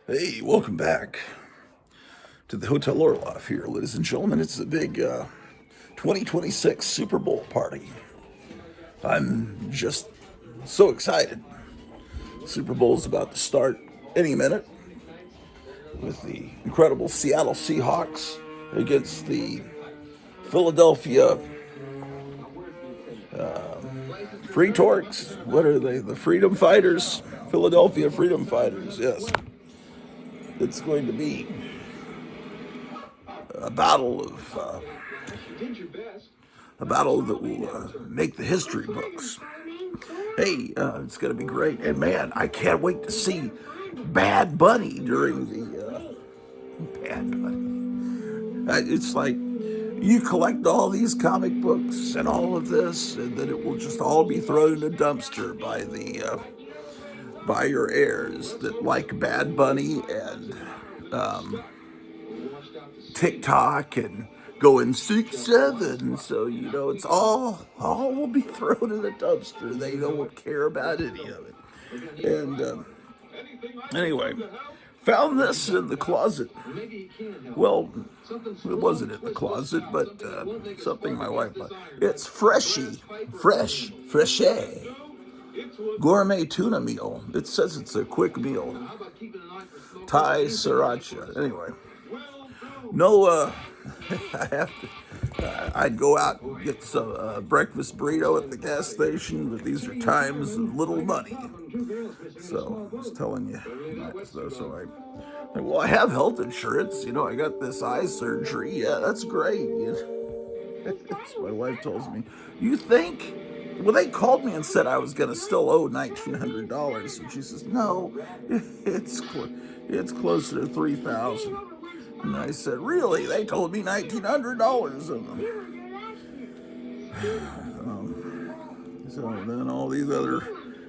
Hey, welcome back to the Hotel Orloff here, ladies and gentlemen. It's the big 2026 Super Bowl party. I'm just so excited. Super Bowl's about to start any minute with the incredible Seattle Seahawks against the Philadelphia Free Torques. What are they? The Freedom Fighters? Philadelphia Freedom Fighters, yes. It's going to be a battle of a battle that will make the history books. Hey, it's going to be great. And man, I can't wait to see Bad Bunny during the Bad Bunny. It's like you collect all these comic books and all of this, and then it will just all be thrown in a dumpster by your heirs that like Bad Bunny and TikTok and going 6'7". So it's all will be thrown in the dumpster. They don't care about any of it. And anyway, found this in the closet. Well, it wasn't in the closet, but something my wife bought. It's Freshy gourmet tuna meal. It says it's a quick meal. Thai sriracha. Anyway, no, I have to. I'd go out and get some breakfast burrito at the gas station, but these are times of little money. So I was telling you, well, I have health insurance. I got this eye surgery. Yeah, that's great. So my wife tells me, you think? Well, they called me and said I was going to still owe $1,900. And she says, no, it's closer to $3,000. And I said, really? They told me $1,900. So then all these other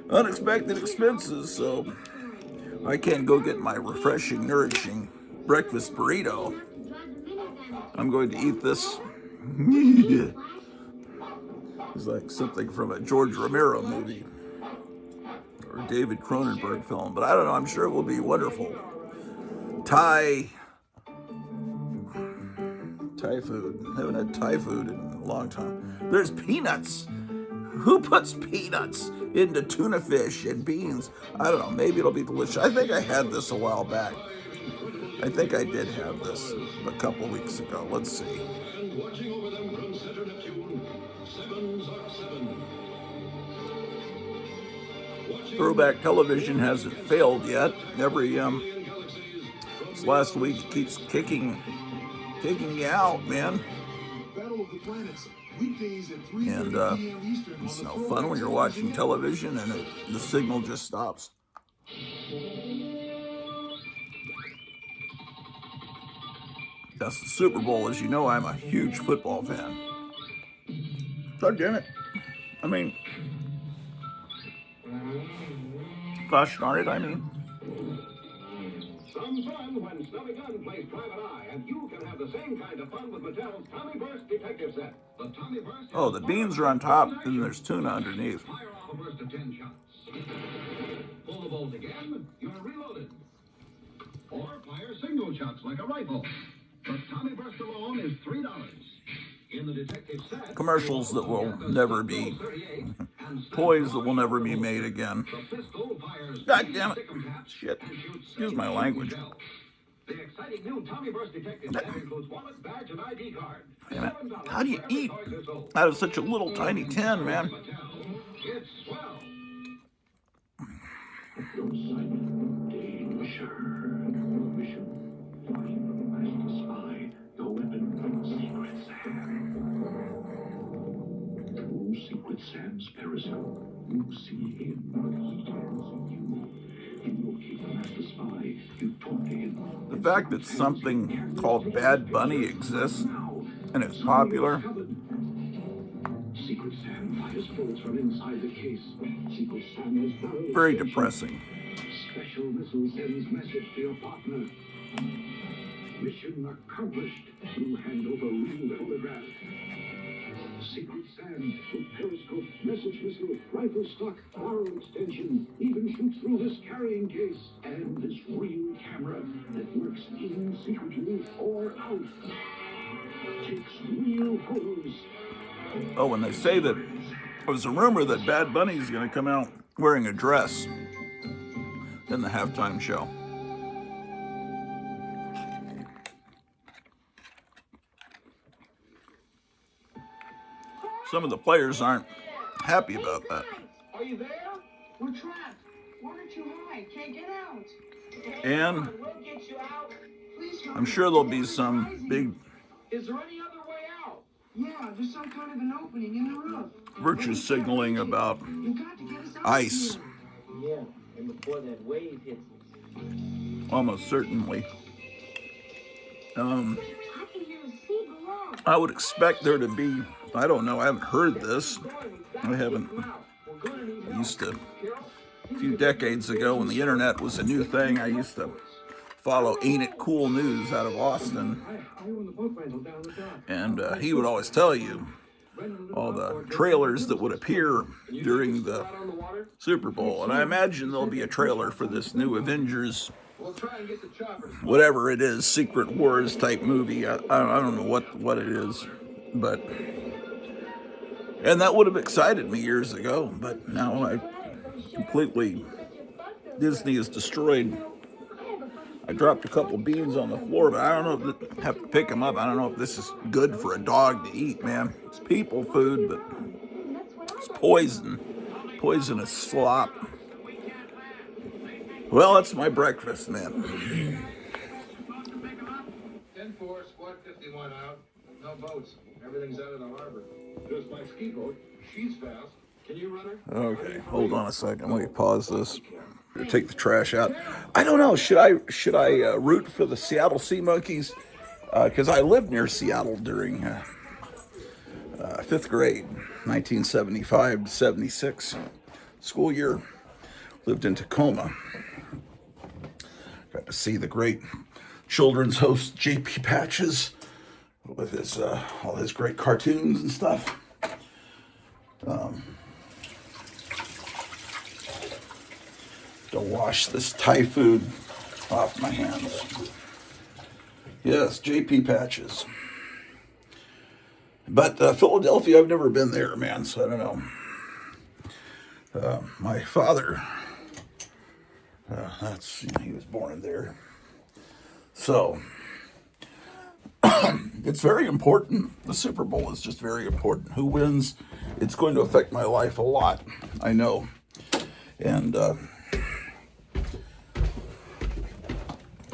unexpected expenses. So I can't go get my refreshing, nourishing breakfast burrito. I'm going to eat this. It's like something from a George Romero movie or a David Cronenberg film, but I don't know. I'm sure it will be wonderful. Thai food. I haven't had Thai food in a long time. There's peanuts. Who puts peanuts into tuna fish and beans? I don't know. Maybe it'll be delicious. I think I had this a while back. I think I did have this a couple weeks ago. Let's see. Throwback television hasn't failed yet. This last week it keeps kicking me out, man. And it's no fun when you're watching television and the signal just stops. That's the Super Bowl. As you know, I'm a huge football fan. So damn it. I mean, gosh darn it, Some fun when Snubby Gun plays Private Eye, and you can have the same kind of fun with Mattel's Tommy Burst Detective Set. The Tommy Burst. Oh, the beans are on top, and there's tuna underneath. Fire off a burst of 10 shots. Pull the bolt again, you're reloaded. Or fire single shots like a rifle. The Tommy Burst alone is $3. In the detective set, commercials that will never be, toys that will never be made again. God damn it. Shit. Excuse my language. The exciting new Tommy Burst Detective Set includes wallet, badge, and ID card. Damn it. How do you eat out of such a little tiny tin, man? It's swell. Secret Sam's periscope. You see him, he can see you. You locate the master spy. You talk to him. The fact that something called Bad Bunny exists and it's popular. Secret Sam fires bullets from inside the case. Secret Sam is found. Very depressing. Special missile sends message to your partner. Mission accomplished. You hand over real photograph. Secret Sam with periscope, message missile, rifle stock, barrel extension, even shoots through this carrying case and this real camera. camera that works in secretly or out. Takes real photos. Oh, and they say that there's a rumor that Bad Bunny is going to come out wearing a dress in the halftime show. Some of the players aren't happy about that. Are you there? We're trapped. Why aren't you hide? Can't get out. And We'll get you out. Please hurry. I'm sure there'll be some big Is there any other way out? Yeah, there's some kind of an opening in the roof. virtue signaling about You got to get us out ice, of here. Yeah, and before that wave hits us. almost certainly. I can hear a sea below. I would expect there to be, I don't know, I haven't heard this. I haven't. I used to, a few decades ago when the internet was a new thing, I used to follow Ain't It Cool News out of Austin. And he would always tell you all the trailers that would appear during the Super Bowl. And I imagine there'll be a trailer for this new Avengers, whatever it is, Secret Wars type movie. I don't know what it is, but, and that would have excited me years ago, but now I completely, Disney is destroyed. I dropped a couple beans on the floor, but I don't know if I have to pick them up. I don't know if this is good for a dog to eat, man. It's people food, but it's poison. Poisonous slop. Well, that's my breakfast, man. 10-4, squad 51 out. No boats. Everything's out of the harbor. Just my ski boat. She's fast. Can you run her? Okay, hold on a second. Let me pause this. Take the trash out. I don't know. Should I root for the Seattle Sea Monkeys? Because I lived near Seattle during 5th grade, 1975 to 76 school year. Lived in Tacoma. Got to see the great children's host J.P. Patches with his all his great cartoons and stuff. To wash this Thai food off my hands. Yes, J.P. Patches. But Philadelphia, I've never been there, man, so I don't know. My father, he was born there. So, it's very important. The Super Bowl is just very important. Who wins? It's going to affect my life a lot, I know. And,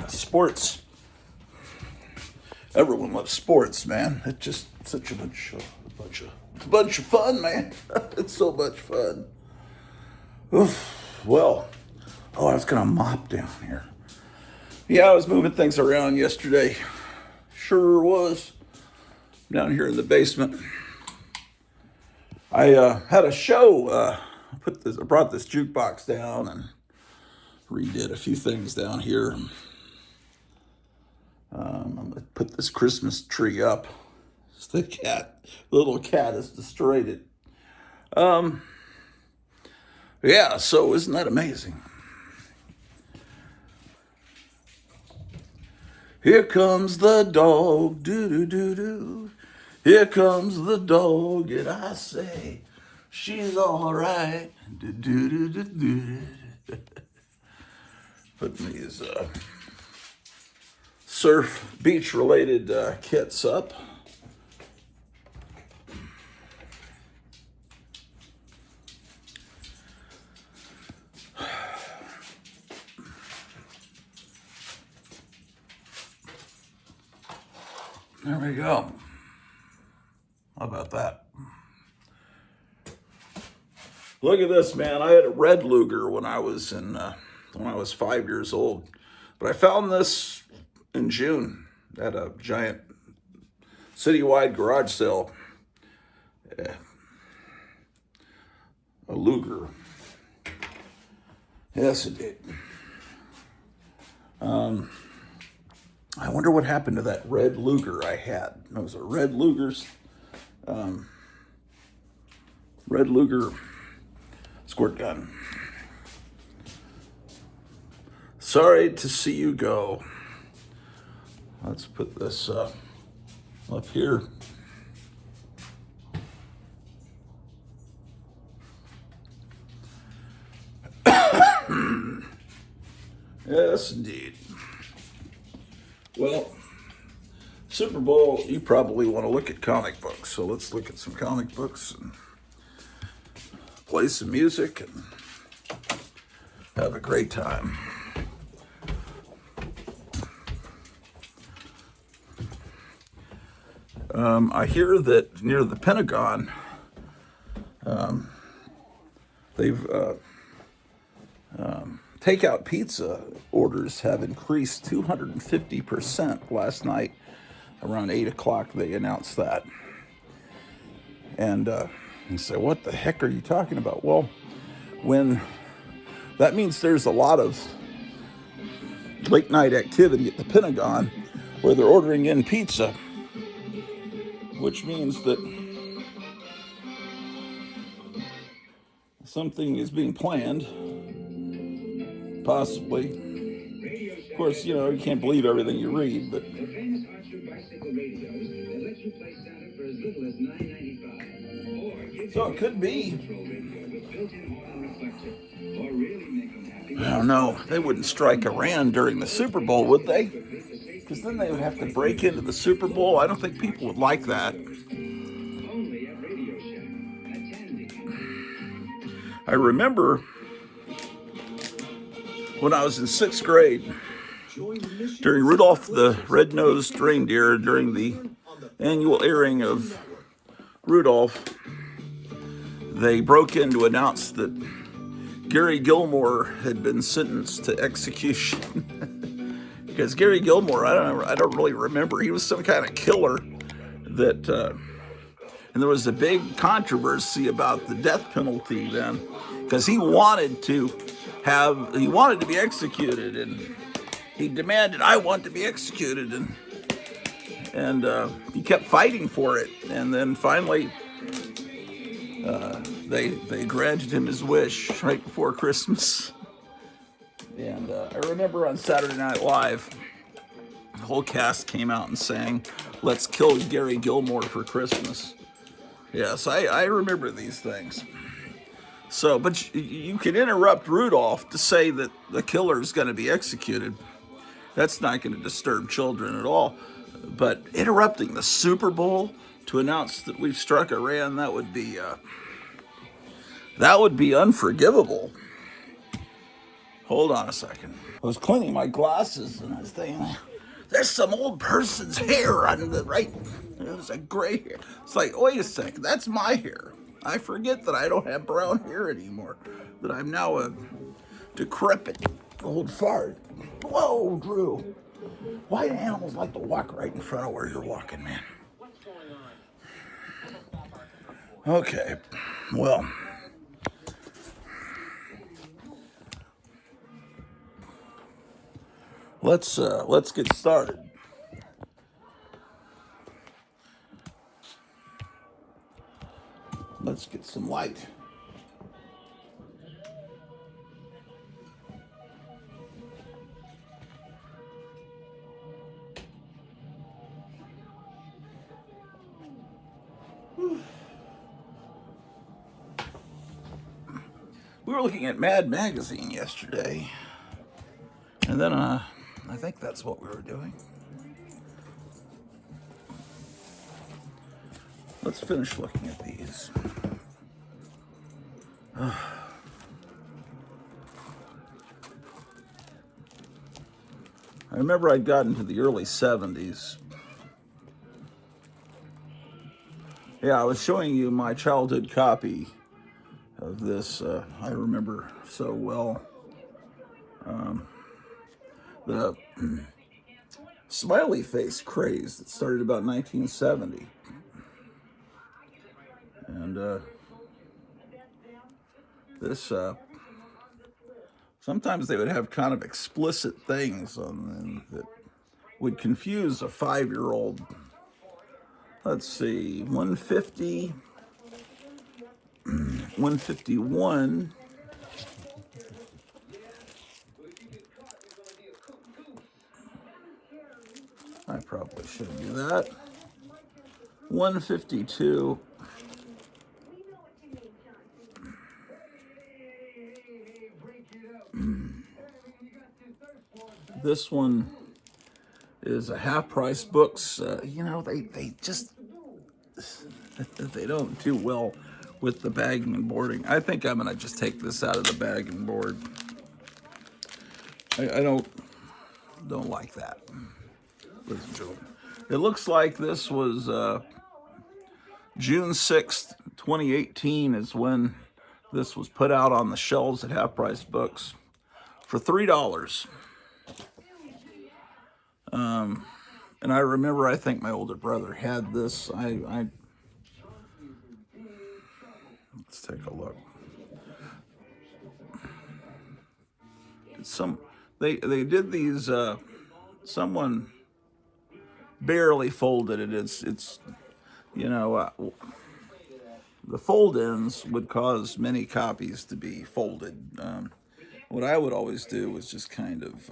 sports. Everyone loves sports, man. It's just such a bunch of fun, man. It's so much fun. Oof. Well, I was gonna mop down here. Yeah, I was moving things around yesterday. Sure was. Down here in the basement. I had a show. I brought this jukebox down and redid a few things down here. I'm going to put this Christmas tree up. The little cat has destroyed it. Yeah, so isn't that amazing? Here comes the dog, doo-doo-doo-doo. Here comes the dog, and I say, she's all right, doo-doo-doo-doo-doo. Putting these surf beach related kits up. There we go. How about that? Look at this, man. I had a red Luger when I was 5 years old, but I found this in June at a giant citywide garage sale. Yeah. A Luger. Yes, it did. I wonder what happened to that red Luger I had. It was a red Luger squirt gun. Sorry to see you go. Let's put this up here. Yes, indeed. Well, Super Bowl, you probably want to look at comic books. So let's look at some comic books and play some music and have a great time. I hear that near the Pentagon, they've takeout pizza orders have increased 250% last night. Around 8 o'clock, they announced that. And you say, what the heck are you talking about? Well, when that means there's a lot of late night activity at the Pentagon where they're ordering in pizza, which means that something is being planned, possibly. Of course, you know, you can't believe everything you read, but The famous Archer bicycle radios that let you play Santa for as little as $9.95. Or give so it could be. control radio with built-in horn and reflector. Or really make them happy. I don't know. They wouldn't strike Iran during the Super Bowl, would they? Because then they would have to break into the Super Bowl. I don't think people would like that. Only at Radio Shack. Attending. I remember when I was in 6th grade, during Rudolph the Red-Nosed Reindeer, during the annual airing of Rudolph, they broke in to announce that Gary Gilmore had been sentenced to execution. Because Gary Gilmore, I don't really remember. He was some kind of killer that, and there was a big controversy about the death penalty then, because he wanted to be executed, and he demanded, I want to be executed, and he kept fighting for it, and then finally they granted him his wish right before Christmas. And I remember on Saturday Night Live, the whole cast came out and sang, "Let's kill Gary Gilmore for Christmas." Yes, I remember these things. So, but you can interrupt Rudolph to say that the killer is going to be executed. That's not going to disturb children at all. But interrupting the Super Bowl to announce that we've struck Iran, that would be unforgivable. Hold on a second. I was cleaning my glasses and I was thinking, there's some old person's hair on the right. There's a gray hair. It's like, wait a second, that's my hair. I forget that I don't have brown hair anymore, that I'm now a decrepit old fart. Whoa, Drew. Why do animals like to walk right in front of where you're walking, man? Okay, well. Let's get started. Let's get some light. We were looking at Mad Magazine yesterday, and then I think that's what we were doing. Let's finish looking at these. I remember I'd gotten to the early 70s. Yeah, I was showing you my childhood copy of this. I remember so well. The smiley face craze that started about 1970. And this, sometimes they would have kind of explicit things on them that would confuse a 5-year-old. Let's see, 150, 151. I probably shouldn't do that. 152. This one is a half-price books. You know, they just they don't do well with the bagging and boarding. I think I'm gonna just take this out of the bag and board. I don't like that. It looks like this was June 6th, 2018 is when this was put out on the shelves at Half Price Books for $3. And I remember, I think my older brother had this. Let's take a look. They did these. Someone barely folded it. It's you know, the fold-ins would cause many copies to be folded. What I would always do was just kind of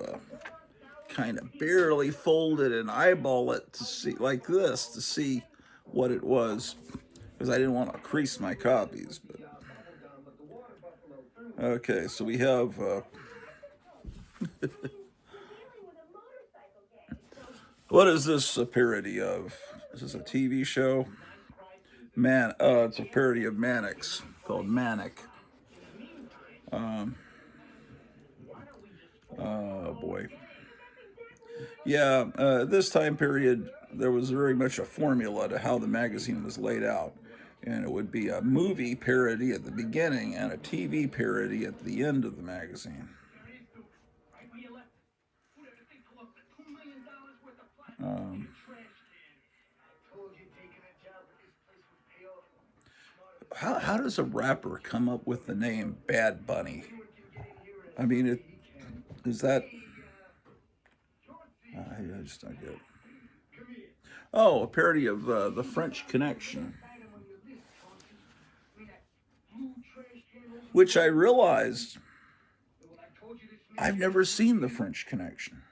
barely fold it and eyeball it to see, like this, to see what it was, because I didn't want to crease my copies. But okay, so we have what is this a parody of? Is this a TV show? It's a parody of Mannix called Manic. Oh boy. Yeah, this time period, there was very much a formula to how the magazine was laid out. And it would be a movie parody at the beginning and a TV parody at the end of the magazine. How does a rapper come up with the name Bad Bunny? I mean, is that... I just don't get it. Oh, a parody of The French Connection. Which I realized I've never seen The French Connection.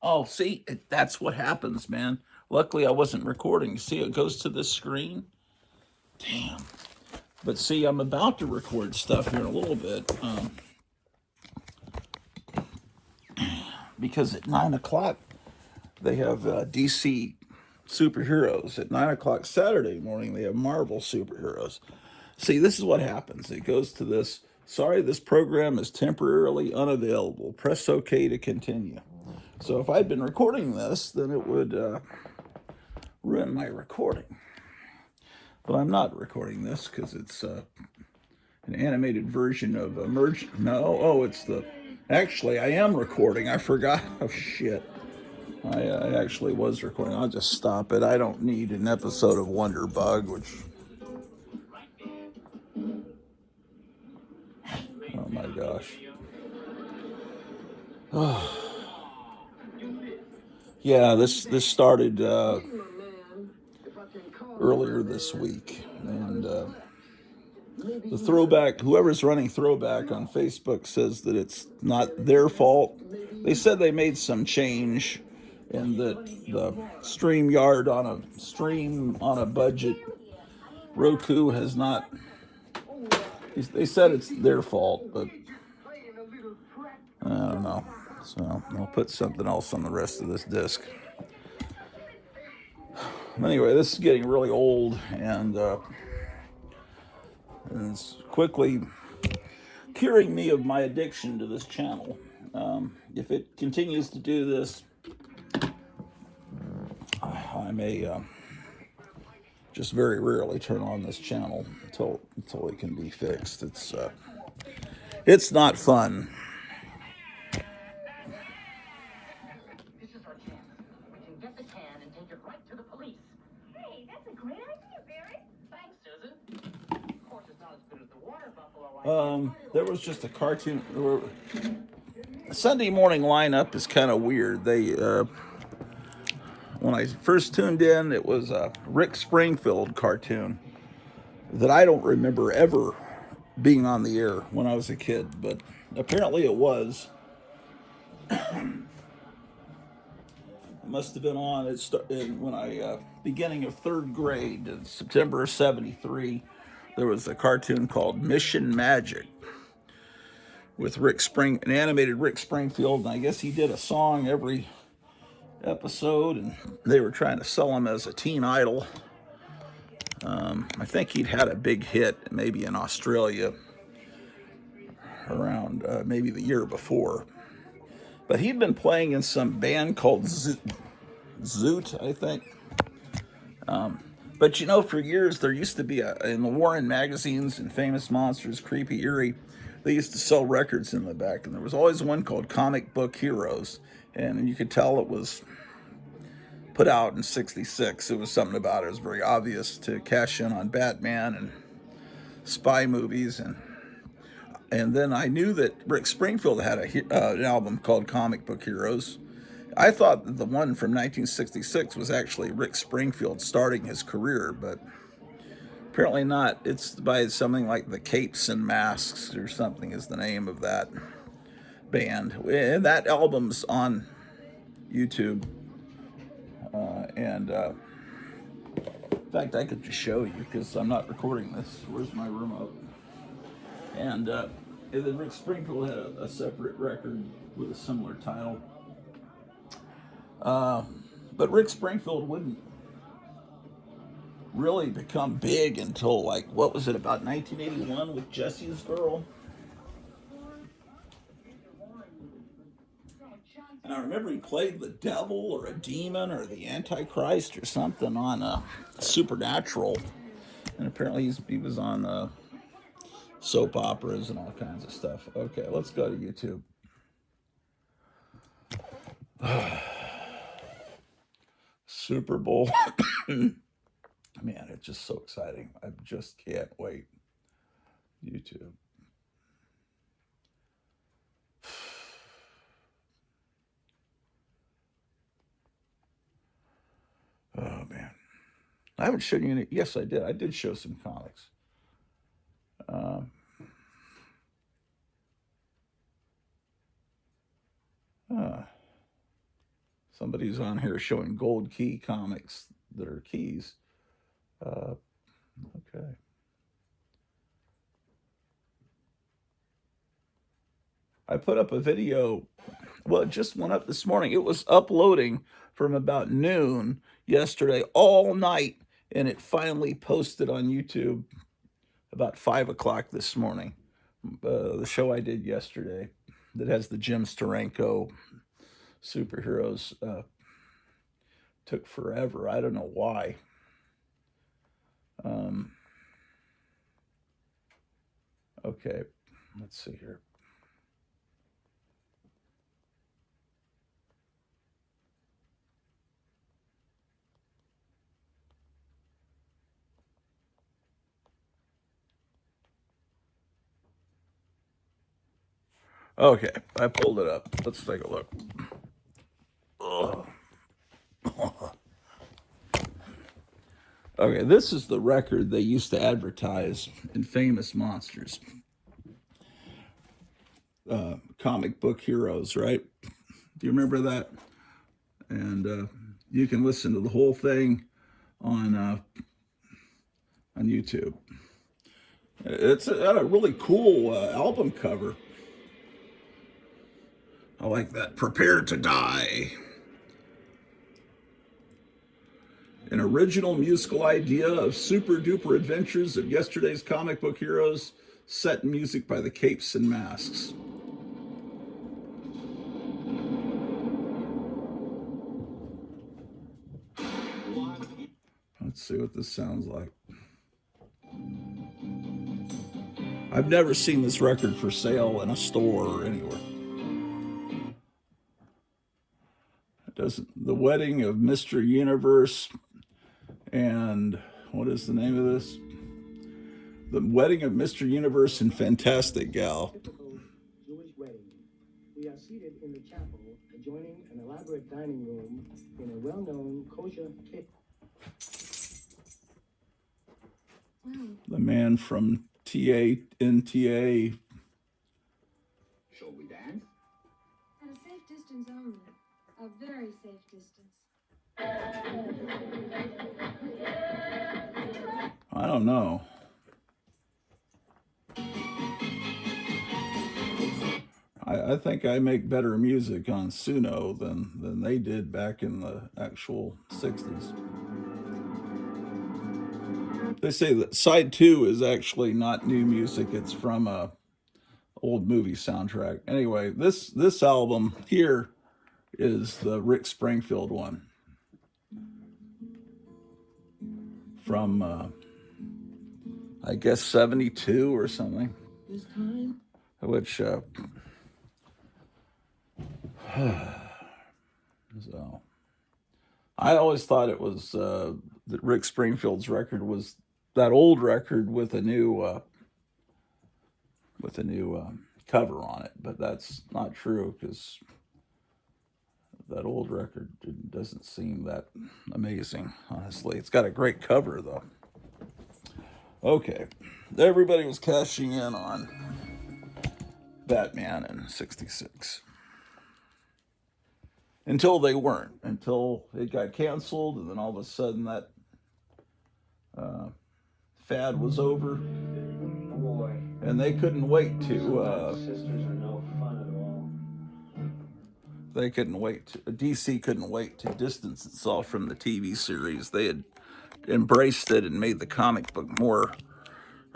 Oh, see, that's what happens, man. Luckily, I wasn't recording. See, it goes to this screen. Damn. But see, I'm about to record stuff here in a little bit. Because at 9 o'clock, they have DC superheroes. At 9 o'clock Saturday morning, they have Marvel superheroes. See, this is what happens. It goes to this. Sorry, this program is temporarily unavailable. Press OK to continue. So if I'd been recording this, then it would ruin my recording. But I'm not recording this because it's an animated version of Emergent. No, oh, it's the... Actually, I am recording. I forgot. Oh, shit. I actually was recording. I'll just stop it. I don't need an episode of Wonder Bug, which... Oh, my gosh. Oh. Yeah, this started earlier this week, and the Throwback, whoever's running Throwback on Facebook says that it's not their fault. They said they made some change, and that the StreamYard on a budget, Roku has not. They said it's their fault, but I don't know. So I'll put something else on the rest of this disc. Anyway, this is getting really old, and it's quickly curing me of my addiction to this channel. If it continues to do this, I may just very rarely turn on this channel until it can be fixed. It's not fun. This is our chance. We can get the can and take it right to the police. Hey, that's a great idea, Barry. Thanks, Susan. Of course, it's not as good as the water buffalo. There was just a cartoon. Sunday morning lineup is kind of weird. They, when I first tuned in, it was a Rick Springfield cartoon that I don't remember ever being on the air when I was a kid, but apparently it was. It must have been on. It started when I beginning of third grade, in September of '73. There was a cartoon called Mission Magic with an animated Rick Springfield, and I guess he did a song every episode, and they were trying to sell him as a teen idol. I think he'd had a big hit maybe in Australia around maybe the year before. But he'd been playing in some band called Zoot, I think. But you know, for years there used to be in the Warren magazines and Famous Monsters, Creepy Eerie, they used to sell records in the back, and there was always one called Comic Book Heroes, and you could tell it was put out in '66. It was something about it. It was very obvious to cash in on Batman and spy movies, and then I knew that Rick Springfield had an album called Comic Book Heroes. I thought that the one from 1966 was actually Rick Springfield starting his career, but apparently not. It's by something like the Capes and Masks or something is the name of that band. And that album's on YouTube. And in fact, I could just show you because I'm not recording this. Where's my remote? And then Rick Springfield had a separate record with a similar title. But Rick Springfield wouldn't really become big until, like, what was it, about 1981 with Jesse's Girl? And I remember he played the devil or a demon or the Antichrist or something on Supernatural. And apparently he was on soap operas and all kinds of stuff. Okay, let's go to YouTube. Super Bowl. Man, it's just so exciting. I just can't wait. YouTube. Oh, man. I haven't shown you any. Yes, I did. I did show some comics. Somebody's on here showing gold key comics that are keys. Okay. I put up a video. Well, it just went up this morning. It was uploading from about noon yesterday all night, and it finally posted on YouTube about 5 o'clock this morning. The show I did yesterday that has the Jim Steranko superheroes took forever. I don't know why. Okay, let's see here. Okay, I pulled it up. Let's take a look. Okay, this is the record they used to advertise in Famous Monsters. Comic Book Heroes, right? Do you remember that? And you can listen to the whole thing on YouTube. It's a really cool album cover. I like that. Prepare to Die. An original musical idea of super duper adventures of yesterday's comic book heroes, set in music by the Capes and Masks. Let's see what this sounds like. I've never seen this record for sale in a store or anywhere. It doesn't. The Wedding of Mr. Universe, and what is the name of this? The Wedding of Mr. Universe and Fantastic Gal. Jewish wedding. We are seated in the chapel adjoining an elaborate dining room in a well-known kosher kitchen. The man from TANTA. Shall we dance? At a safe distance only. A very safe distance. I don't know. I think I make better music on Suno than they did back in the actual 60s. They say that side 2 is actually not new music. It's from a old movie soundtrack. Anyway, this album here is the Rick Springfield one from I guess 72 or something. Which so I always thought it was that Rick Springfield's record was that old record with a new cover on it, but that's not true because that old record doesn't seem that amazing, honestly. It's got a great cover though. Okay, everybody was cashing in on Batman in '66. Until they weren't, until it got canceled, and then all of a sudden that fad was over, Boy, and they couldn't wait to. sisters are no fun at all. They couldn't wait. DC couldn't wait to distance itself from the TV series. They had embraced it and made the comic book more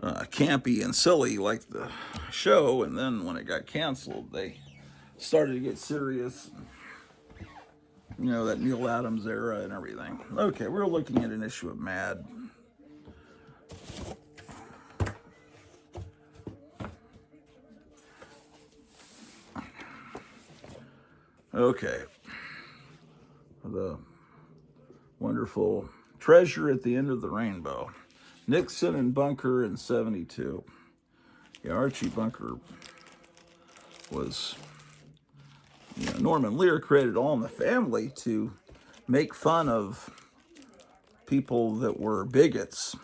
campy and silly, like the show. And then when it got canceled, they started to get serious. You know, that Neil Adams era and everything. Okay, we're looking at an issue of Mad. Okay. The wonderful Treasure at the End of the Rainbow. Nixon and Bunker in 72. Yeah, Archie Bunker was... You know, Norman Lear created All in the Family to make fun of people that were bigots.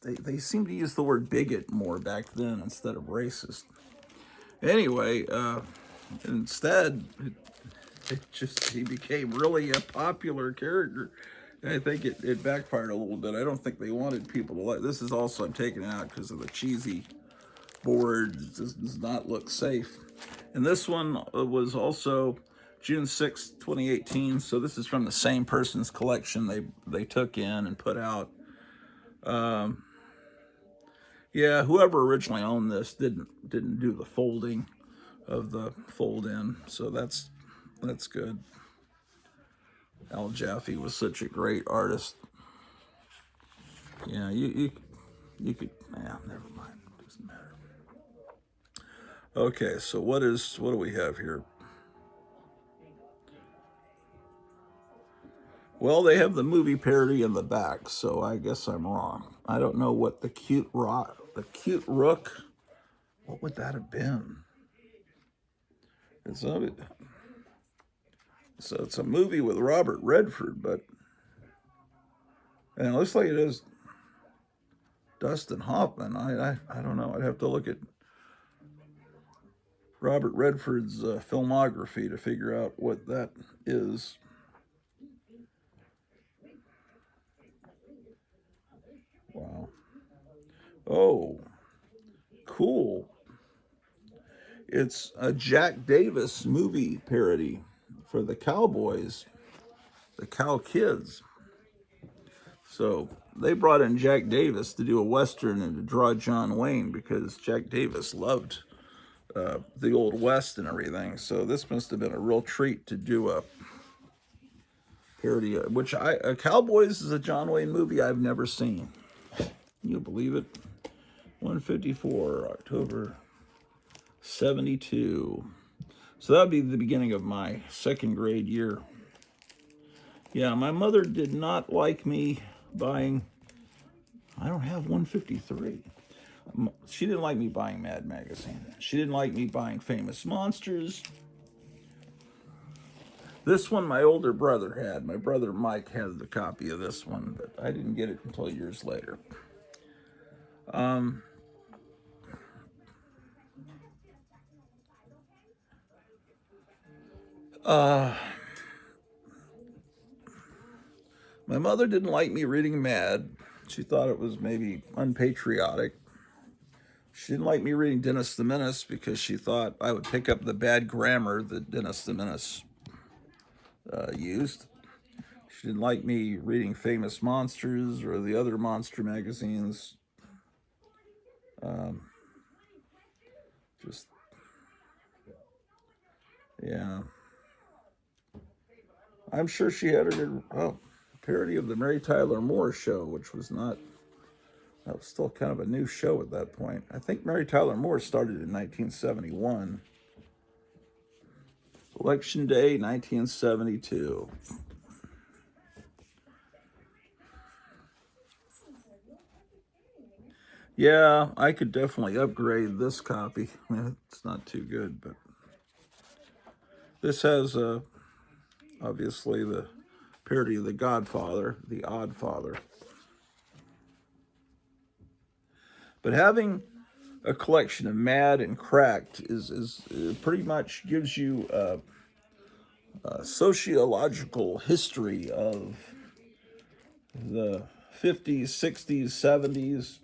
They seem to use the word bigot more back then instead of racist. Anyway, instead, he became really a popular character. I think it backfired a little bit. I don't think they wanted people to like. This is also, I'm taking it out because of the cheesy board. It does not look safe. And this one was also June 6, 2018. So this is from the same person's collection they took in and put out. Yeah, whoever originally owned this didn't do the folding of the fold in. So that's good. Al Jaffe was such a great artist. Yeah, you could. Yeah, never mind. Doesn't matter. Okay, so what do we have here? Well, they have the movie parody in the back, so I guess I'm wrong. I don't know what the cute rook. What would that have been? So it's a movie with Robert Redford, but and it looks like it is Dustin Hoffman. I don't know. I'd have to look at Robert Redford's filmography to figure out what that is. Wow. Oh, cool. It's a Jack Davis movie parody for the Cowboys, the Cow Kids. So they brought in Jack Davis to do a Western and to draw John Wayne because Jack Davis loved the Old West and everything. So this must have been a real treat to do a parody, which Cowboys is a John Wayne movie I've never seen. Can you believe it? 154, October 72. So that would be the beginning of my second grade year. Yeah, my mother did not like me buying, I don't have 153. She didn't like me buying Mad Magazine. She didn't like me buying Famous Monsters. This one my older brother had. My brother Mike had the copy of this one, but I didn't get it until years later. My mother didn't like me reading Mad. She thought it was maybe unpatriotic. She didn't like me reading Dennis the Menace because she thought I would pick up the bad grammar that Dennis the Menace used. She didn't like me reading Famous Monsters or the other monster magazines. Just, yeah. I'm sure she had a parody of the Mary Tyler Moore Show, which was not, that was still kind of a new show at that point. I think Mary Tyler Moore started in 1971. Election Day, 1972. Yeah, I could definitely upgrade this copy. I mean, it's not too good, but this has obviously the parody of The Godfather, The Odd Father. But having a collection of Mad and Cracked is pretty much gives you a sociological history of the 50s, 60s, 70s,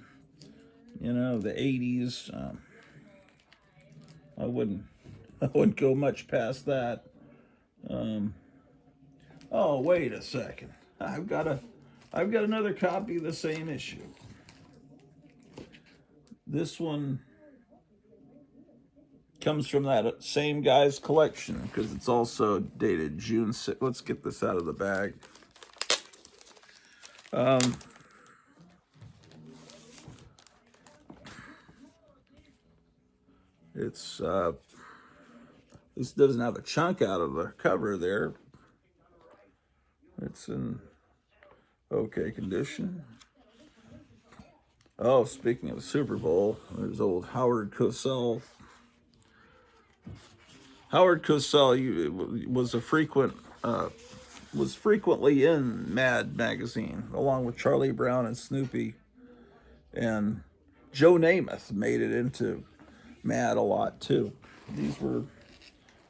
the 80s. I wouldn't go much past that. Oh, wait a second. I've got another copy of the same issue. This one comes from that same guy's collection because it's also dated June 6th. Let's get this out of the bag. It's this doesn't have a chunk out of the cover there. It's in okay condition. Oh, speaking of Super Bowl, there's old Howard Cosell. Howard Cosell was frequently in Mad magazine, along with Charlie Brown and Snoopy, and Joe Namath made it into Mad a lot too. These were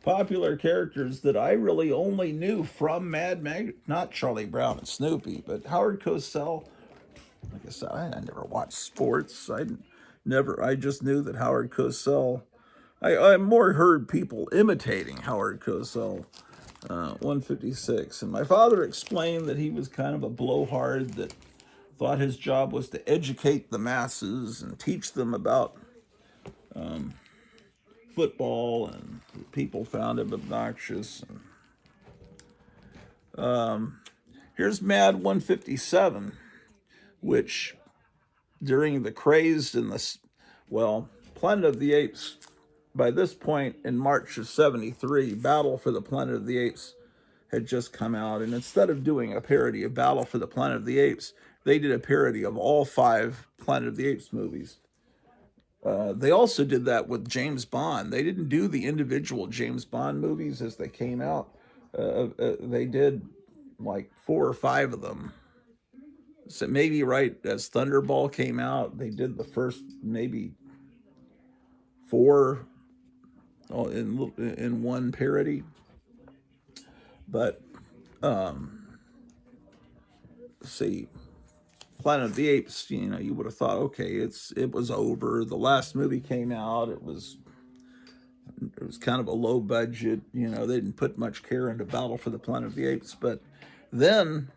popular characters that I really only knew from not Charlie Brown and Snoopy, but Howard Cosell. Like I said, I never watched sports. I just knew that Howard Cosell. I more heard people imitating Howard Cosell, 156. And my father explained that he was kind of a blowhard that thought his job was to educate the masses and teach them about football, and people found him obnoxious. Here's Mad 157, which during the craze in Planet of the Apes, by this point in March of 73, Battle for the Planet of the Apes had just come out. And instead of doing a parody of Battle for the Planet of the Apes, they did a parody of all 5 Planet of the Apes movies. They also did that with James Bond. They didn't do the individual James Bond movies as they came out. They did like 4 or 5 of them. So maybe right as Thunderball came out, they did the first maybe 4 in one parody. But see, Planet of the Apes, you would have thought, okay, it was over. The last movie came out. It was kind of a low budget. They didn't put much care into Battle for the Planet of the Apes. But then,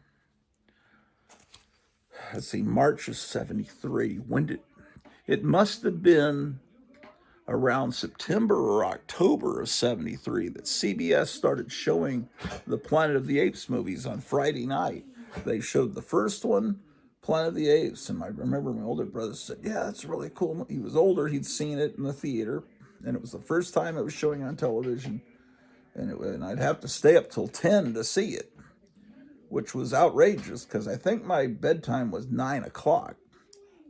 let's see, March of 73. When it must have been around September or October of 73 that CBS started showing the Planet of the Apes movies on Friday night. They showed the first one, Planet of the Apes, and I remember my older brother said, yeah, that's really cool. He was older, he'd seen it in the theater, and it was the first time it was showing on television, and I'd have to stay up till 10 to see it, which was outrageous because I think my bedtime was 9 o'clock.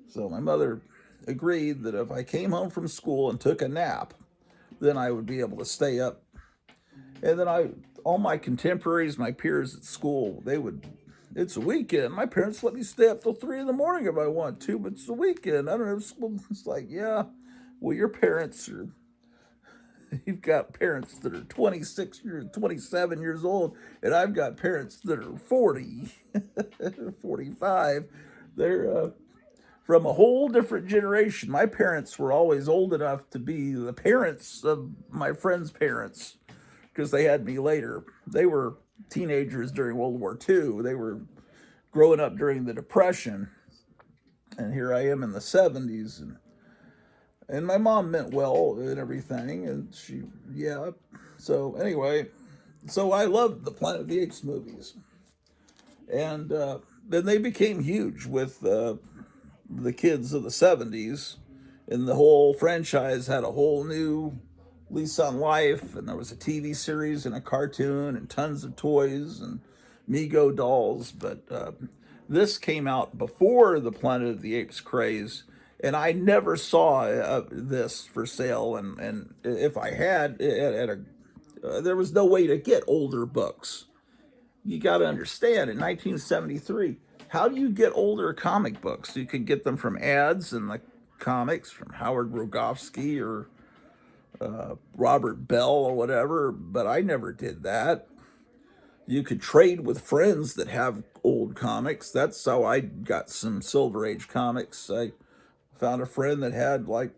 So my mother agreed that if I came home from school and took a nap, then I would be able to stay up. And then all my contemporaries, my peers at school, it's a weekend. My parents let me stay up till 3 in the morning if I want to, but it's a weekend. I don't have school. It's like, yeah, well, your parents You've got parents that are 26 years, 27 years old, and I've got parents that are 40, 45. They're from a whole different generation. My parents were always old enough to be the parents of my friends' parents because they had me later. They were teenagers during World War II. They were growing up during the Depression, and here I am in the 70s, and my mom meant well and everything, and she, yeah. So anyway, so I loved the Planet of the Apes movies, and then they became huge with the kids of the 70s, and the whole franchise had a whole new lease on life, and there was a TV series and a cartoon and tons of toys and Mego dolls. But this came out before the Planet of the Apes craze, and I never saw this for sale. And if I had, there was no way to get older books. You got to understand, in 1973, how do you get older comic books? You can get them from ads in the comics from Howard Rogowski or Robert Bell or whatever, but I never did that. You could trade with friends that have old comics. That's how I got some Silver Age comics. I found a friend that had like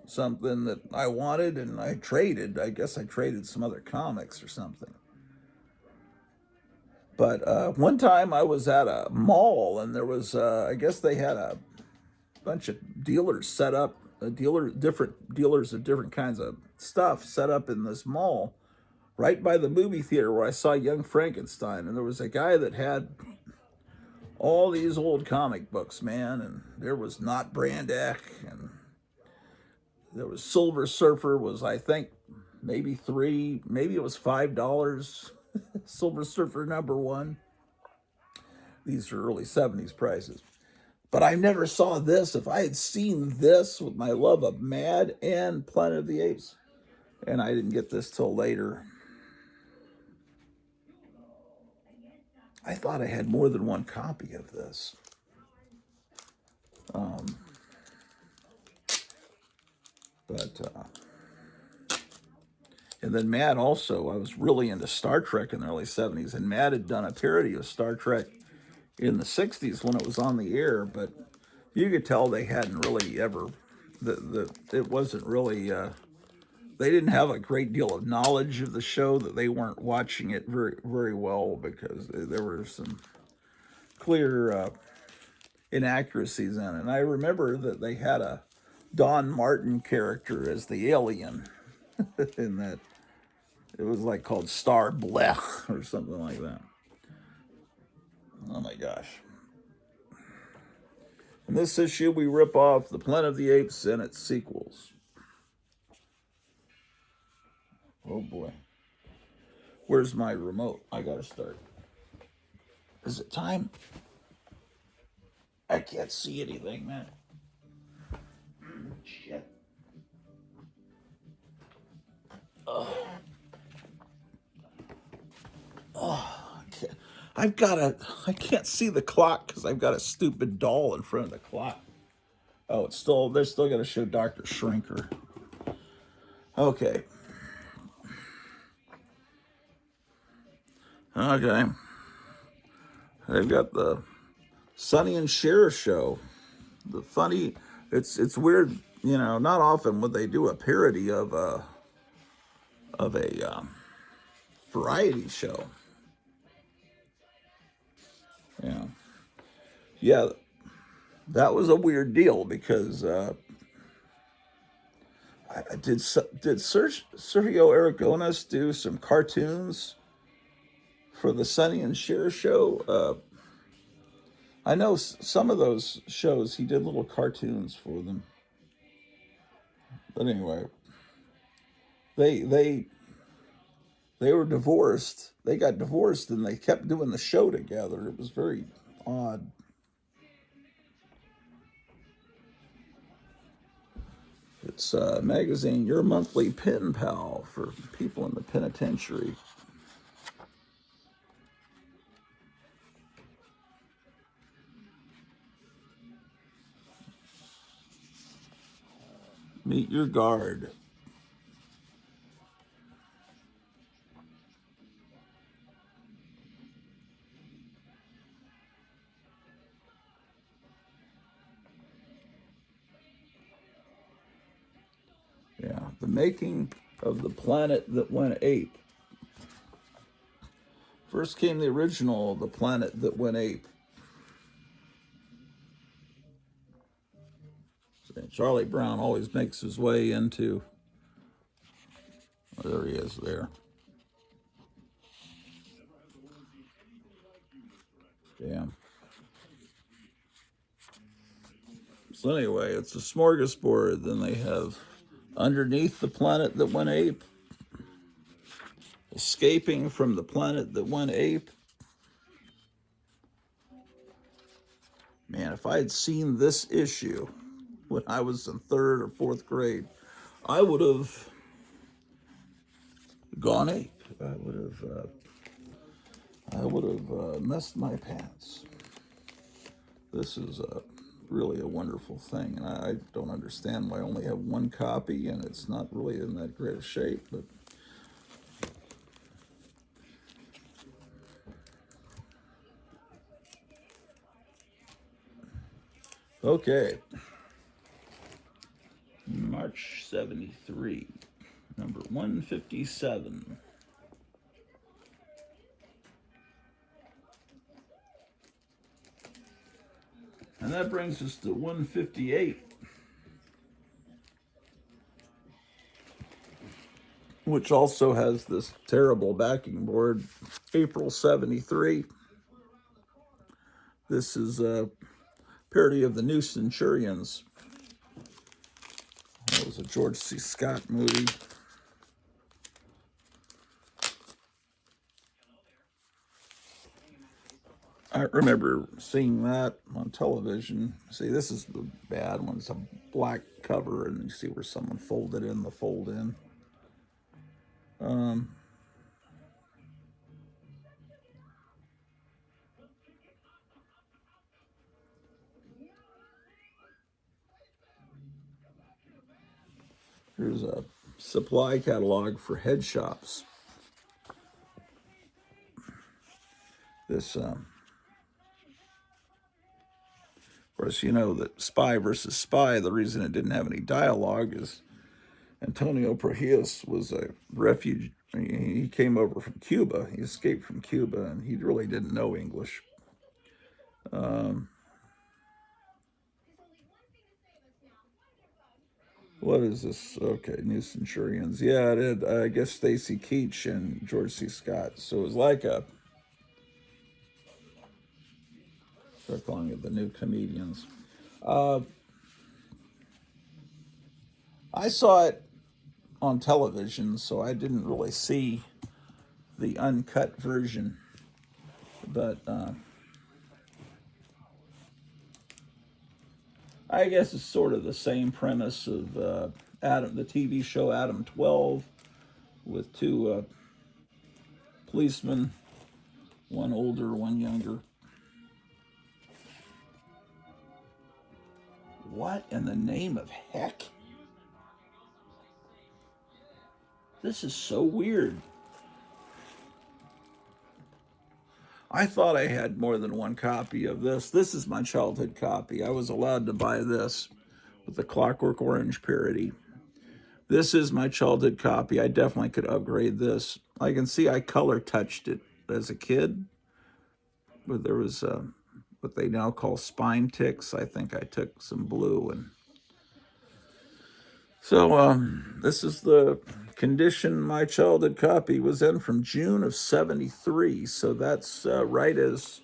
something that I wanted, and I traded. I guess I traded some other comics or something. But one time I was at a mall, and there was, I guess they had a bunch of dealers set up, different dealers of different kinds of stuff set up in this mall, right by the movie theater where I saw Young Frankenstein. And there was a guy that had all these old comic books, man. And there was Not Brandak, and there was Silver Surfer was, I think, maybe maybe it was $5. Silver Surfer #1. These are early 70s prices. But I never saw this. If I had seen this with my love of Mad and Planet of the Apes, and I didn't get this till later. I thought I had more than one copy of this. And then Mad also, I was really into Star Trek in the early 70s, and Mad had done a parody of Star Trek in the 60s when it was on the air, but you could tell they hadn't really ever, it wasn't really, they didn't have a great deal of knowledge of the show, that they weren't watching it very, very well, because there were some clear inaccuracies in it. And I remember that they had a Don Martin character as the alien in that. It was like called Star Blech or something like that. Oh my gosh. In this issue, we rip off the Planet of the Apes and its sequels. Oh boy. Where's my remote? I gotta start. Is it time? I can't see anything, man. Shit. Oh. I can't see the clock because I've got a stupid doll in front of the clock. Oh, they're still going to show Dr. Shrinker. Okay. Okay. They've got the Sonny and Cher show. The funny, it's weird, not often would they do a parody of a variety show. Yeah. Yeah, that was a weird deal because did Sergio Aragones do some cartoons for the Sonny and Cher show? I know some of those shows he did little cartoons for them. But anyway, they were divorced. They got divorced and they kept doing the show together. It was very odd. It's a magazine, Your Monthly Pen Pal, for people in the penitentiary. Meet your guard. The Making of the Planet That Went Ape. First came the original, The Planet That Went Ape. Charlie Brown always makes his way into, oh, there he is there. Damn. So anyway, it's a smorgasbord. Then they have Underneath the Planet That Went Ape, Escaping from the Planet That Went Ape. Man, if I had seen this issue when I was in 3rd or 4th grade, I would have gone ape. I would have messed my pants. This is really a wonderful thing, and I don't understand why I only have one copy, and it's not really in that great a shape, but okay. March 73, number 157. And that brings us to 158, which also has this terrible backing board, April 73. This is a parody of the New Centurions. That was a George C. Scott movie. I remember seeing that on television. See, this is the bad one. It's a black cover, and you see where someone folded in the fold in. Here's a supply catalog for head shops. This, of course, you know that Spy versus Spy, the reason it didn't have any dialogue is Antonio Prohias was a refugee. He came over from Cuba. He escaped from Cuba, and he really didn't know English. What is this? Okay, New Centurions. Yeah, it had, I guess, Stacy Keach and George C. Scott. So it was like they're calling it the New Comedians. I saw it on television, so I didn't really see the uncut version. But I guess it's sort of the same premise of the TV show Adam 12, with two policemen, one older, one younger. What in the name of heck? This is so weird. I thought I had more than one copy of this. This is my childhood copy. I was allowed to buy this with the Clockwork Orange parody. This is my childhood copy. I definitely could upgrade this. I can see I color touched it as a kid, but there was what they now call spine ticks. I think I took some blue, and so this is the condition my childhood copy was in from June of 73. So that's right as,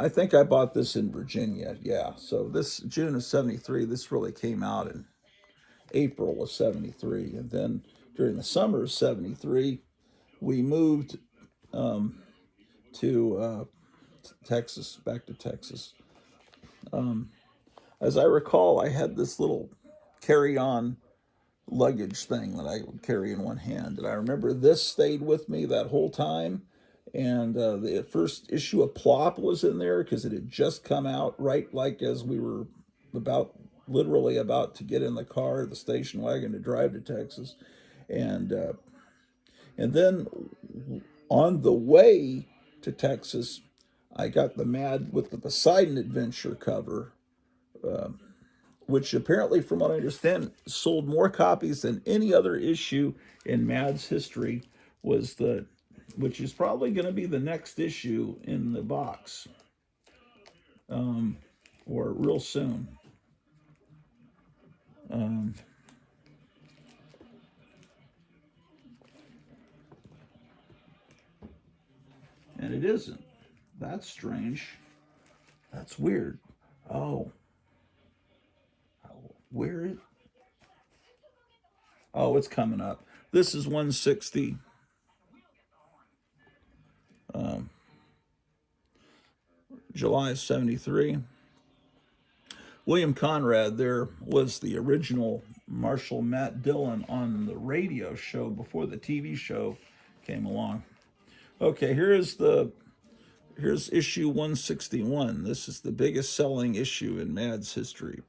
I think I bought this in Virginia. Yeah, so this June of 73, this really came out in April of 73. And then during the summer of 73, we moved to Texas, back to Texas. As I recall, I had this little carry-on luggage thing that I would carry in one hand. And I remember this stayed with me that whole time. And the first issue of Plop was in there because it had just come out right like as we were literally about to get in the car, the station wagon, to drive to Texas. And then on the way to Texas, I got the Mad with the Poseidon Adventure cover which apparently, from what I understand, sold more copies than any other issue in Mad's history, was which is probably going to be the next issue in the box, or real soon. And it isn't. That's strange. That's weird. Oh. Where is... Oh, it's coming up. This is 160. July 73. William Conrad there was the original Marshal Matt Dillon on the radio show before the TV show came along. Okay, here's issue 161. This is the biggest selling issue in Mad's history.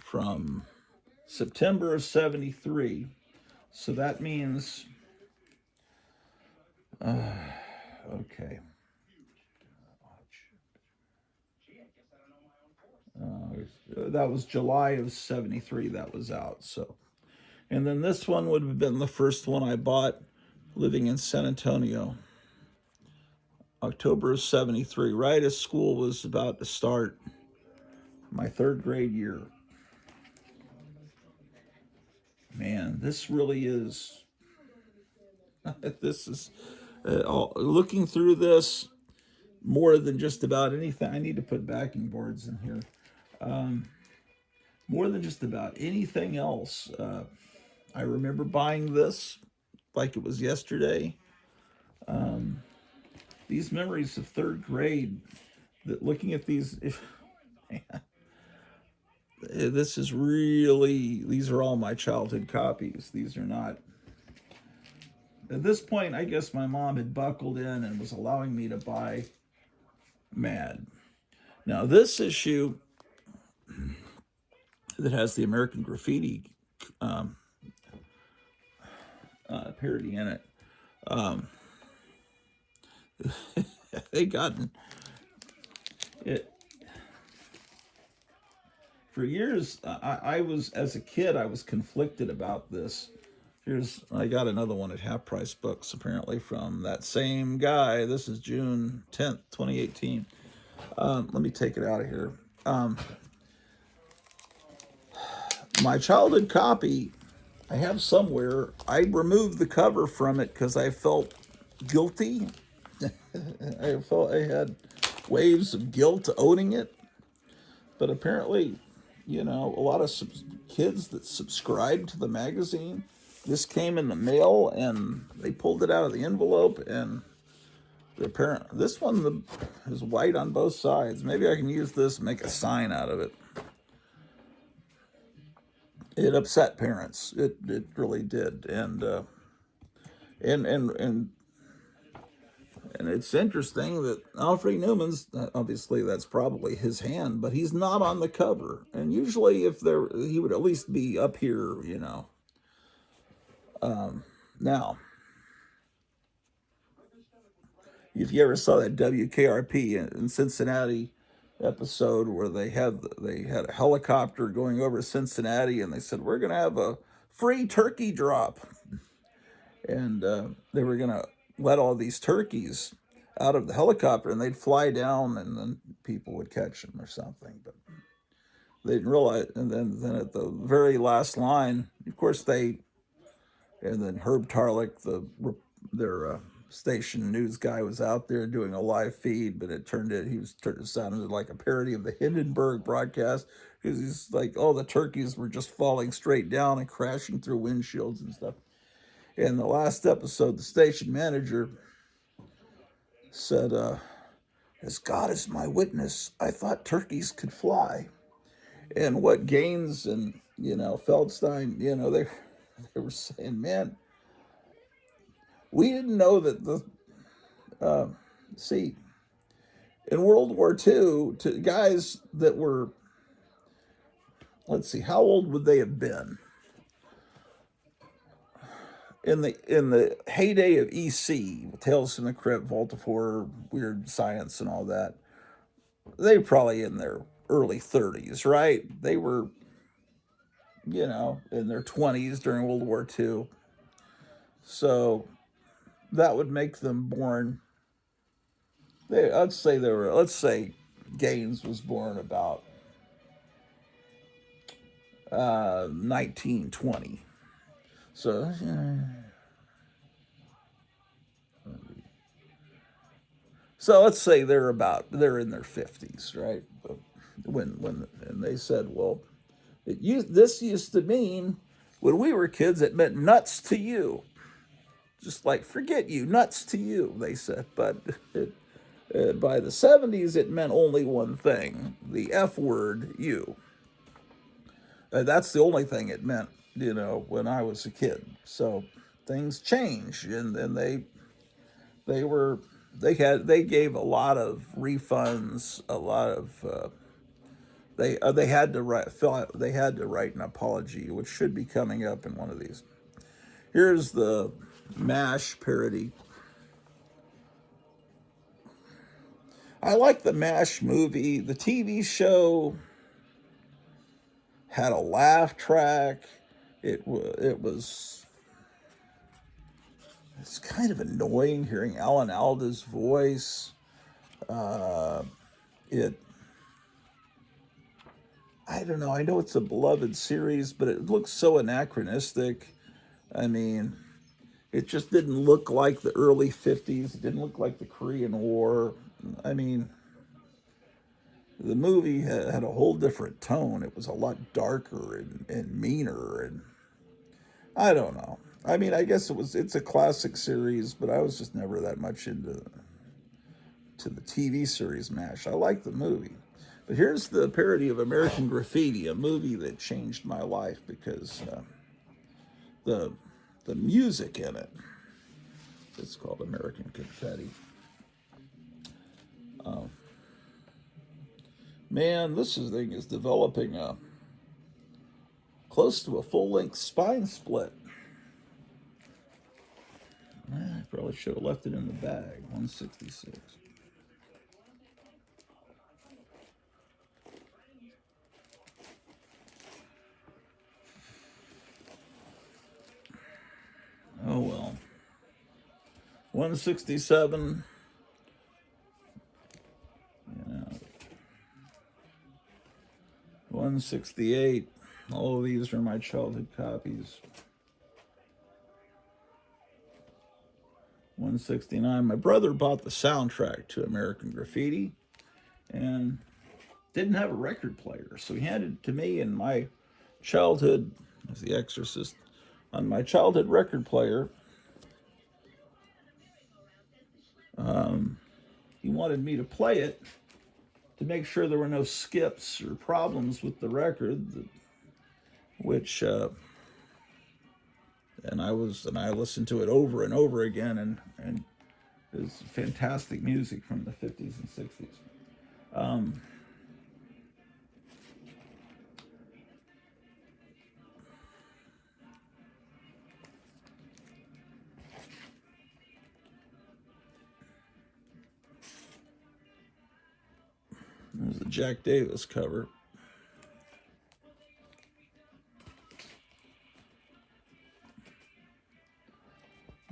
From September of 73. So that means, okay. That was July of 73 that was out. So, and then this one would have been the first one I bought living in San Antonio. October of 73, right as school was about to start, my 3rd grade year. Man, this really is, this is, looking through this, more than just about anything. I need to put backing boards in here. More than just about anything else. I remember buying this like it was yesterday. These memories of 3rd grade, that looking at these, man, this is really, these are all my childhood copies. These are not, at this point, I guess my mom had buckled in and was allowing me to buy Mad. Now, this issue that has the American Graffiti parody in it, they gotten it. For years, I was, as a kid, I was conflicted about this. I got another one at Half Price Books, apparently, from that same guy. This is June 10th, 2018. Let me take it out of here. My childhood copy, I have somewhere. I removed the cover from it because I felt guilty. I felt I had waves of guilt owning it. But apparently, a lot of kids that subscribed to the magazine, this came in the mail and they pulled it out of the envelope, and this one is white on both sides. Maybe I can use this and make a sign out of it. It upset parents. It really did. And it's interesting that Alfred Newman's, obviously that's probably his hand, but he's not on the cover. And usually he would at least be up here, Now, if you ever saw that WKRP in Cincinnati episode where they had a helicopter going over Cincinnati, and they said, we're going to have a free turkey drop. And they were going to let all these turkeys out of the helicopter, and they'd fly down, and then people would catch them or something. But they didn't realize. And then at the very last line, of course, and then Herb Tarlick, their station news guy, was out there doing a live feed, but it sounded like a parody of the Hindenburg broadcast, because he's like, oh, the turkeys were just falling straight down and crashing through windshields and stuff. In the last episode, the station manager said, as God is my witness, I thought turkeys could fly. And what Gaines and, Feldstein, they were saying, man, we didn't know that in World War II, to guys that were, let's see, how old would they have been? In the heyday of EC, Tales from the Crypt, Voltifour, Weird Science, and all that, they were probably in their early 30s, right? They were, in their 20s during World War II. So that would make them born. Let's say Gaines was born about 1920. So, let's say they're in their 50s, right? And they said, well, this used to mean when we were kids, it meant nuts to you. Just like, forget you, nuts to you, they said. But by the 70s, it meant only one thing, the F word, you. That's the only thing it meant, when I was a kid. So things change, and they gave a lot of refunds, a lot of they had to write an apology, which should be coming up in one of these. Here's the MASH parody. I like the MASH movie. The TV show had a laugh track. It's kind of annoying hearing Alan Alda's voice. It I don't know. I know it's a beloved series, but it looks so anachronistic. I mean, it just didn't look like the early 50s. It didn't look like the Korean War. I mean, the movie had a whole different tone. It was a lot darker and meaner, and I don't know. I mean, I guess it's a classic series, but I was just never that much into the TV series MASH. I like the movie. But here's the parody of American Graffiti, a movie that changed my life because the music in it. It's called American Confetti. Man, this thing is developing close to a full-length spine split. I probably should have left it in the bag. 166. Oh well. 167. 168. All of these are my childhood copies. 169. My brother bought the soundtrack to American Graffiti and didn't have a record player, so he handed it to me, and my childhood, as The Exorcist, on my childhood record player. He wanted me to play it to make sure there were no skips or problems with the record, which and I listened to it over and over again, and it was fantastic music from the 50s and 60s. There's the Jack Davis cover.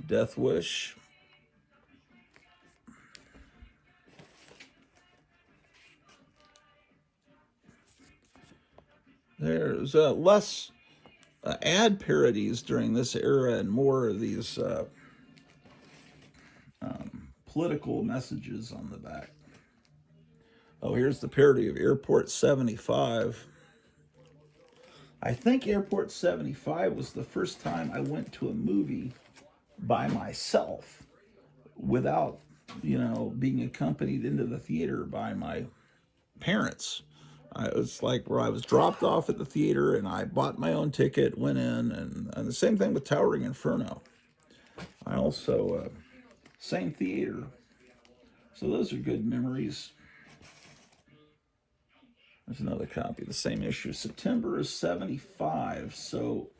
Death Wish. There's less ad parodies during this era and more of these political messages on the back. Oh, here's the parody of Airport 75. I think Airport 75 was the first time I went to a movie by myself without, being accompanied into the theater by my parents. It was like where I was dropped off at the theater and I bought my own ticket, went in, and the same thing with Towering Inferno. I also, same theater. So those are good memories. There's another copy of the same issue. September of 75. So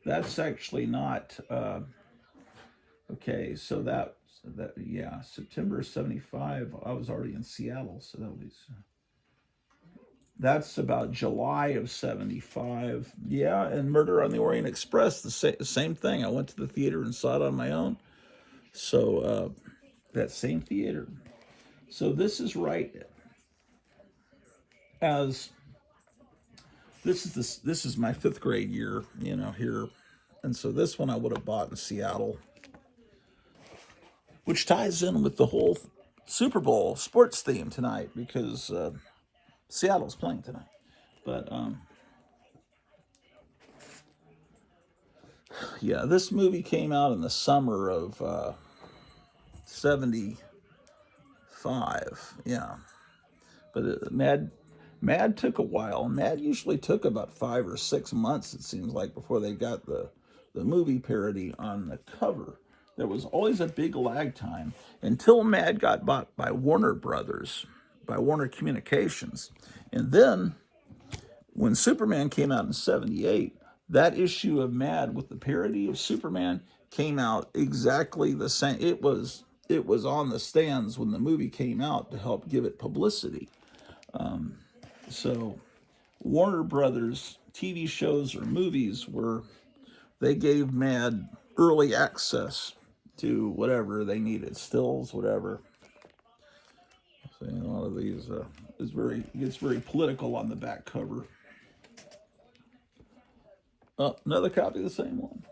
that's actually not, okay, so yeah, September of 75, I was already in Seattle, so that was, That's about July of 75. Yeah, and Murder on the Orient Express, the same thing. I went to the theater and saw it on my own. So that same theater. So this is right as this is my 5th grade year, here. And so this one I would have bought in Seattle, which ties in with the whole Super Bowl sports theme tonight because Seattle's playing tonight. But yeah, this movie came out in the summer of 75. Yeah, but Mad took a while. Mad usually took about 5 or 6 months, it seems like, before they got the movie parody on the cover. There was always a big lag time until Mad got bought by Warner Brothers, by Warner Communications. And then when Superman came out in 78, that issue of Mad with the parody of Superman came out exactly the same. It was on the stands when the movie came out to help give it publicity. So Warner Brothers TV shows or movies they gave Mad early access to whatever they needed, stills, whatever. So a lot of these gets very political on the back cover. Oh, another copy of the same one.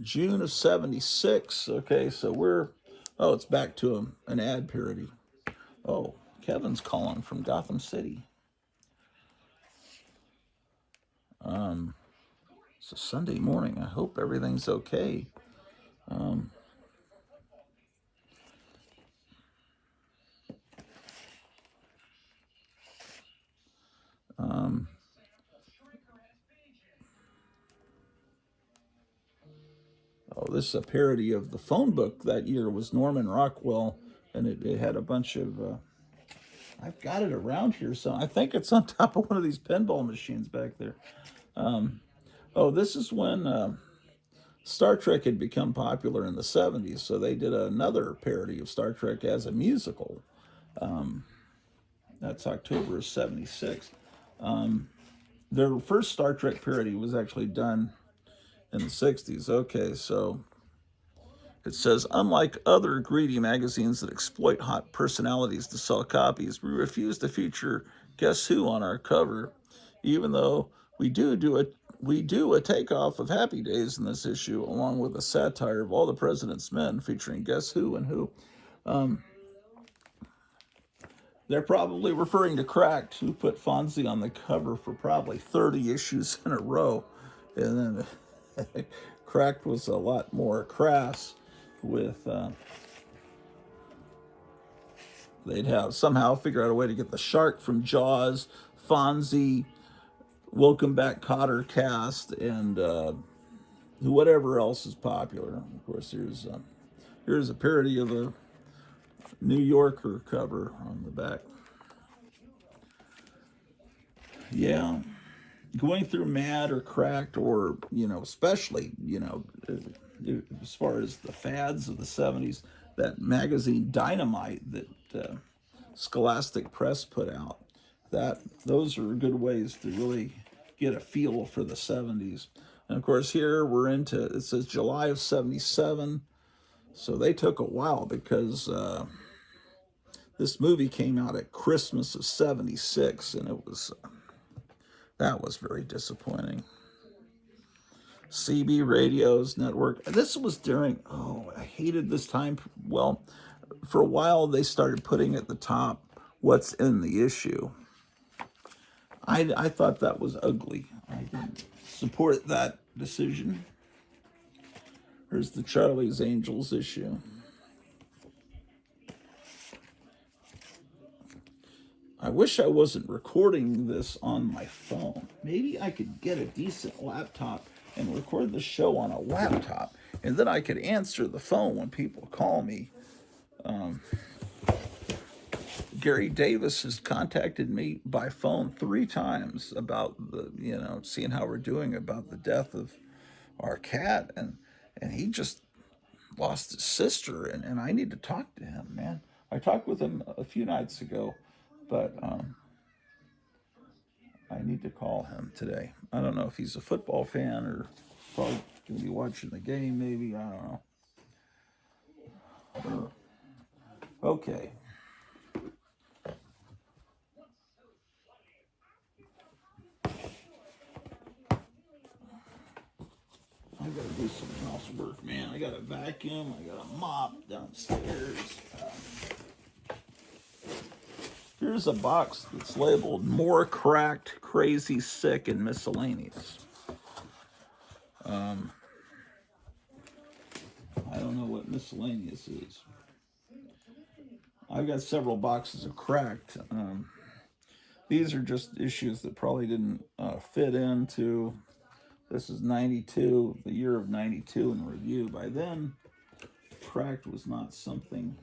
June of 76. Okay, so it's back to an ad parody. Oh, Kevin's calling from Gotham City. It's a Sunday morning. I hope everything's okay. This is a parody of the phone book that year was Norman Rockwell, and it had a bunch of. I've got it around here, so I think it's on top of one of these pinball machines back there. This is when Star Trek had become popular in the 70s, so they did another parody of Star Trek as a musical. That's October of 76. Their first Star Trek parody was actually done in the 60s. Okay, so it says, unlike other greedy magazines that exploit hot personalities to sell copies, we refuse to feature Guess Who on our cover, even though we do a takeoff of Happy Days in this issue, along with a satire of All the President's Men featuring Guess Who and Who. They're probably referring to Cracked, who put Fonzie on the cover for probably 30 issues in a row. And then Cracked was a lot more crass with... they'd have somehow figure out a way to get the shark from Jaws, Fonzie, Welcome Back Kotter cast, and whatever else is popular. Of course, here's a parody of a New Yorker cover on the back. Yeah, going through Mad or Cracked, or especially as far as the fads of the 70s, that magazine Dynamite that Scholastic Press put out. Those are good ways to really get a feel for the 70s. And of course, here it says July of 77. So they took a while because this movie came out at Christmas of 76, and that was very disappointing. CB Radio's network. This was during, I hated this time. Well, for a while they started putting at the top what's in the issue. I thought that was ugly. I didn't support that decision. Here's the Charlie's Angels issue. I wish I wasn't recording this on my phone. Maybe I could get a decent laptop and record the show on a laptop, and then I could answer the phone when people call me. Gary Davis has contacted me by phone 3 times about seeing how we're doing about the death of our cat, and he just lost his sister, and I need to talk to him, man. I talked with him a few nights ago, but I need to call him today. I don't know if he's a football fan or probably going to be watching the game, maybe. I don't know. Okay. I gotta do some housework, man. I gotta vacuum. I gotta mop downstairs. Here's a box that's labeled "More Cracked, Crazy, Sick, and Miscellaneous." I don't know what miscellaneous is. I've got several boxes of Cracked. These are just issues that probably didn't fit into. This is 92, the year of 92 in review. By then, Cracked was not something.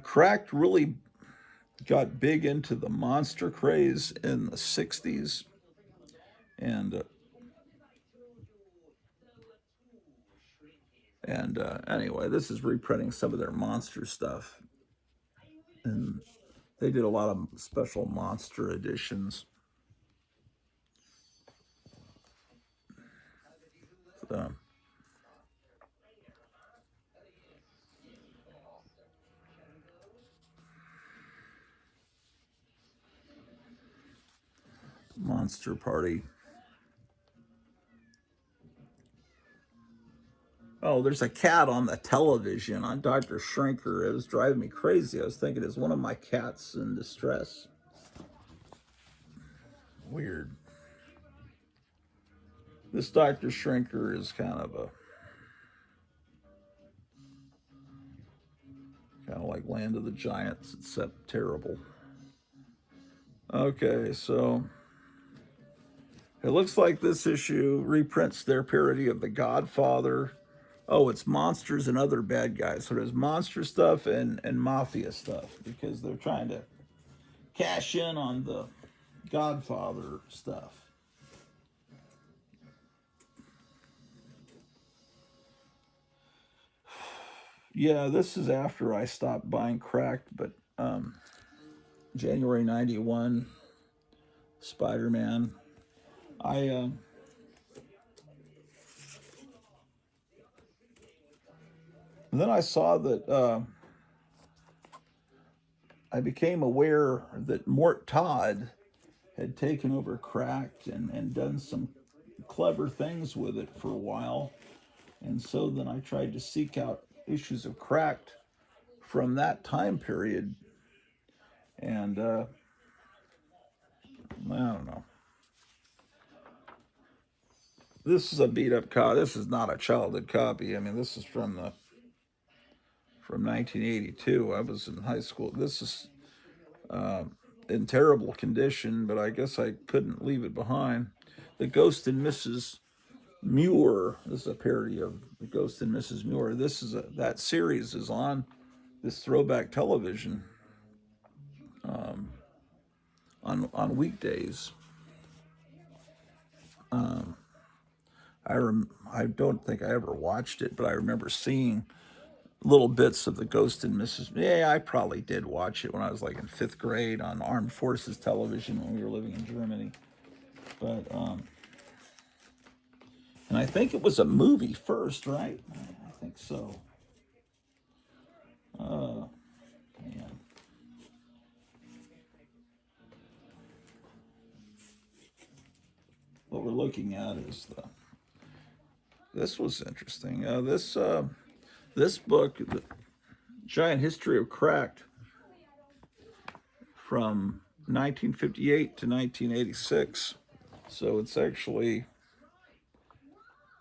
Cracked really got big into the monster craze in the 60s. And anyway, this is reprinting some of their monster stuff. And they did a lot of special monster editions. So, Monster Party. Oh, there's a cat on the television on Dr. Shrinker. It was driving me crazy. I was thinking, is one of my cats in distress? Weird. This Dr. Shrinker is kind of like Land of the Giants, except terrible. Okay, so it looks like this issue reprints their parody of The Godfather. Oh, it's monsters and other bad guys. So there's monster stuff and mafia stuff because they're trying to cash in on the Godfather stuff. Yeah, this is after I stopped buying Cracked, but January 91, Spider-Man. And then I saw that I became aware that Mort Todd had taken over Cracked and done some clever things with it for a while. And so then I tried to seek out issues of Cracked from that time period. And I don't know. This is a beat up copy. This is not a childhood copy. I mean, this is from 1982. I was in high school. This is in terrible condition, but I guess I couldn't leave it behind. The Ghost and Mrs. Muir. This is a parody of The Ghost and Mrs. Muir. That series is on this throwback television on weekdays. I don't think I ever watched it, but I remember seeing little bits of The Ghost and Mrs. Yeah, I probably did watch it when I was like in 5th grade on Armed Forces television when we were living in Germany. But and I think it was a movie first, right? I think so. Man. What we're looking at is this was interesting. This book, The Giant History of Cracked, from 1958 to 1986. So it's actually,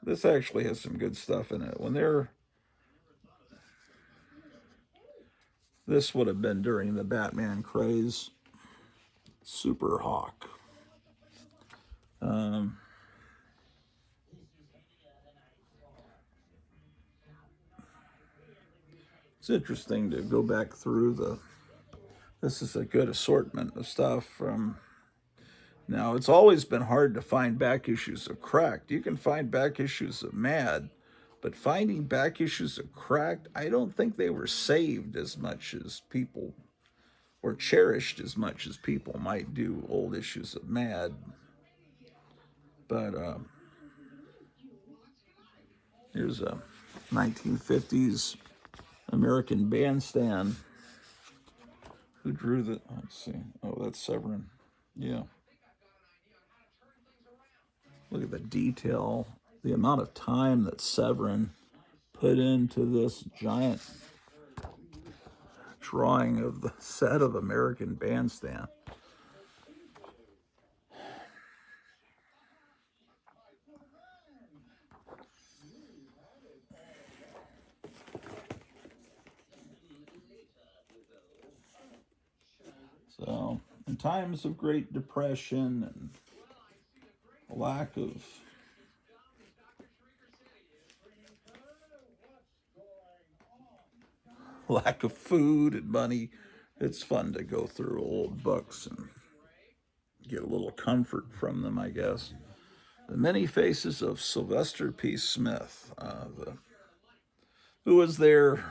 this actually has some good stuff in it. This would have been during the Batman craze. Super Hawk. It's interesting to go back through this is a good assortment of stuff from, now it's always been hard to find back issues of Cracked. You can find back issues of Mad, But finding back issues of Cracked, I don't think they were saved as much as people, or cherished as much as people might do old issues of Mad. But here's a 1950s American Bandstand. Who drew the, let's see. Oh, that's Severin. Yeah. Look at the detail, the amount of time that Severin put into this giant drawing of the set of American Bandstand. So, in times of Great Depression and lack of food and money, it's fun to go through old books and get a little comfort from them, I guess. The Many Faces of Sylvester P. Smith, who was there.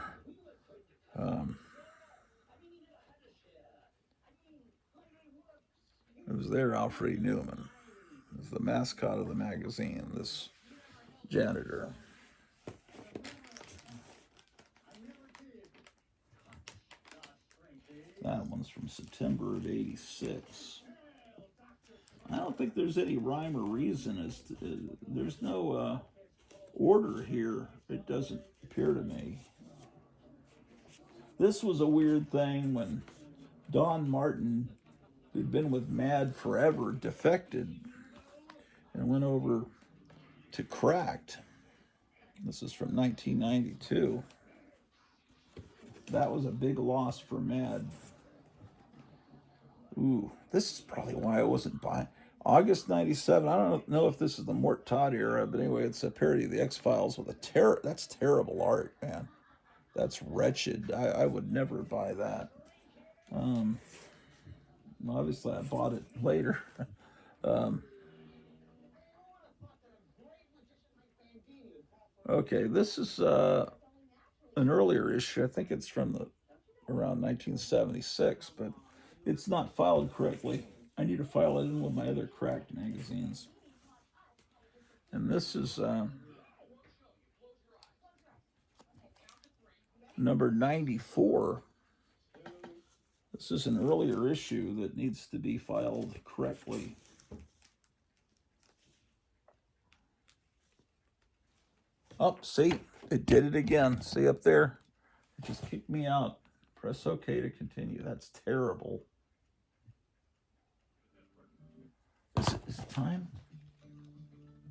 It was there, Alfred Newman. It was the mascot of the magazine, this janitor. That one's from September of '86. I don't think there's any rhyme or reason as to, there's no order here. It doesn't appear to me. This was a weird thing when Don Martin, who'd been with Mad forever, defected and went over to Cracked. This is from 1992. That was a big loss for Mad. Ooh, this is probably why I wasn't buying. August '97. I don't know if this is the Mort Todd era, but anyway, it's a parody of the X-Files with a that's terrible art, man. That's wretched. I would never buy that. Obviously, I bought it later. Okay, this is an earlier issue. I think it's from around 1976, but it's not filed correctly. I need to file it in with my other Cracked magazines. And this is number 94. This is an earlier issue that needs to be filed correctly. Oh, see, it did it again. See up there? It just kicked me out. Press OK to continue. That's terrible. Is it time?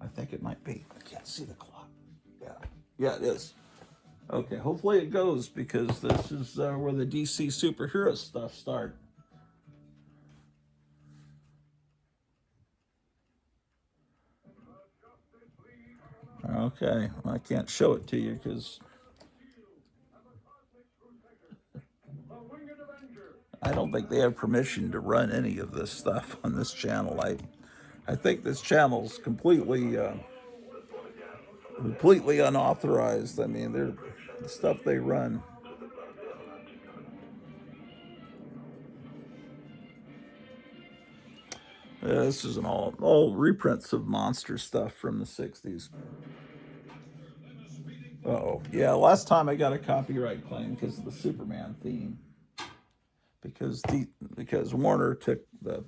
I think it might be. I can't see the clock. Yeah, it is. Okay, hopefully it goes, because this is where the DC superhero stuff starts. Okay, well, I can't show it to you because I don't think they have permission to run any of this stuff on this channel. I think this channel's completely unauthorized. I mean, the stuff they run. Yeah, this is all reprints of monster stuff from the '60s. Oh, yeah. Last time I got a copyright claim because of the Superman theme. Because Warner took the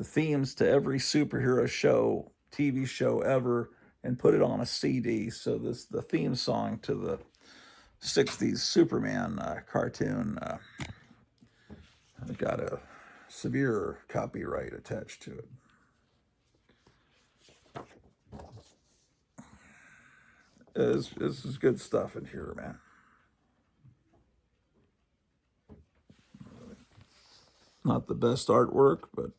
themes to every superhero show, TV show ever, and put it on a CD. So the theme song to the '60s Superman cartoon got a severe copyright attached to it. This is good stuff in here, man. Not the best artwork, but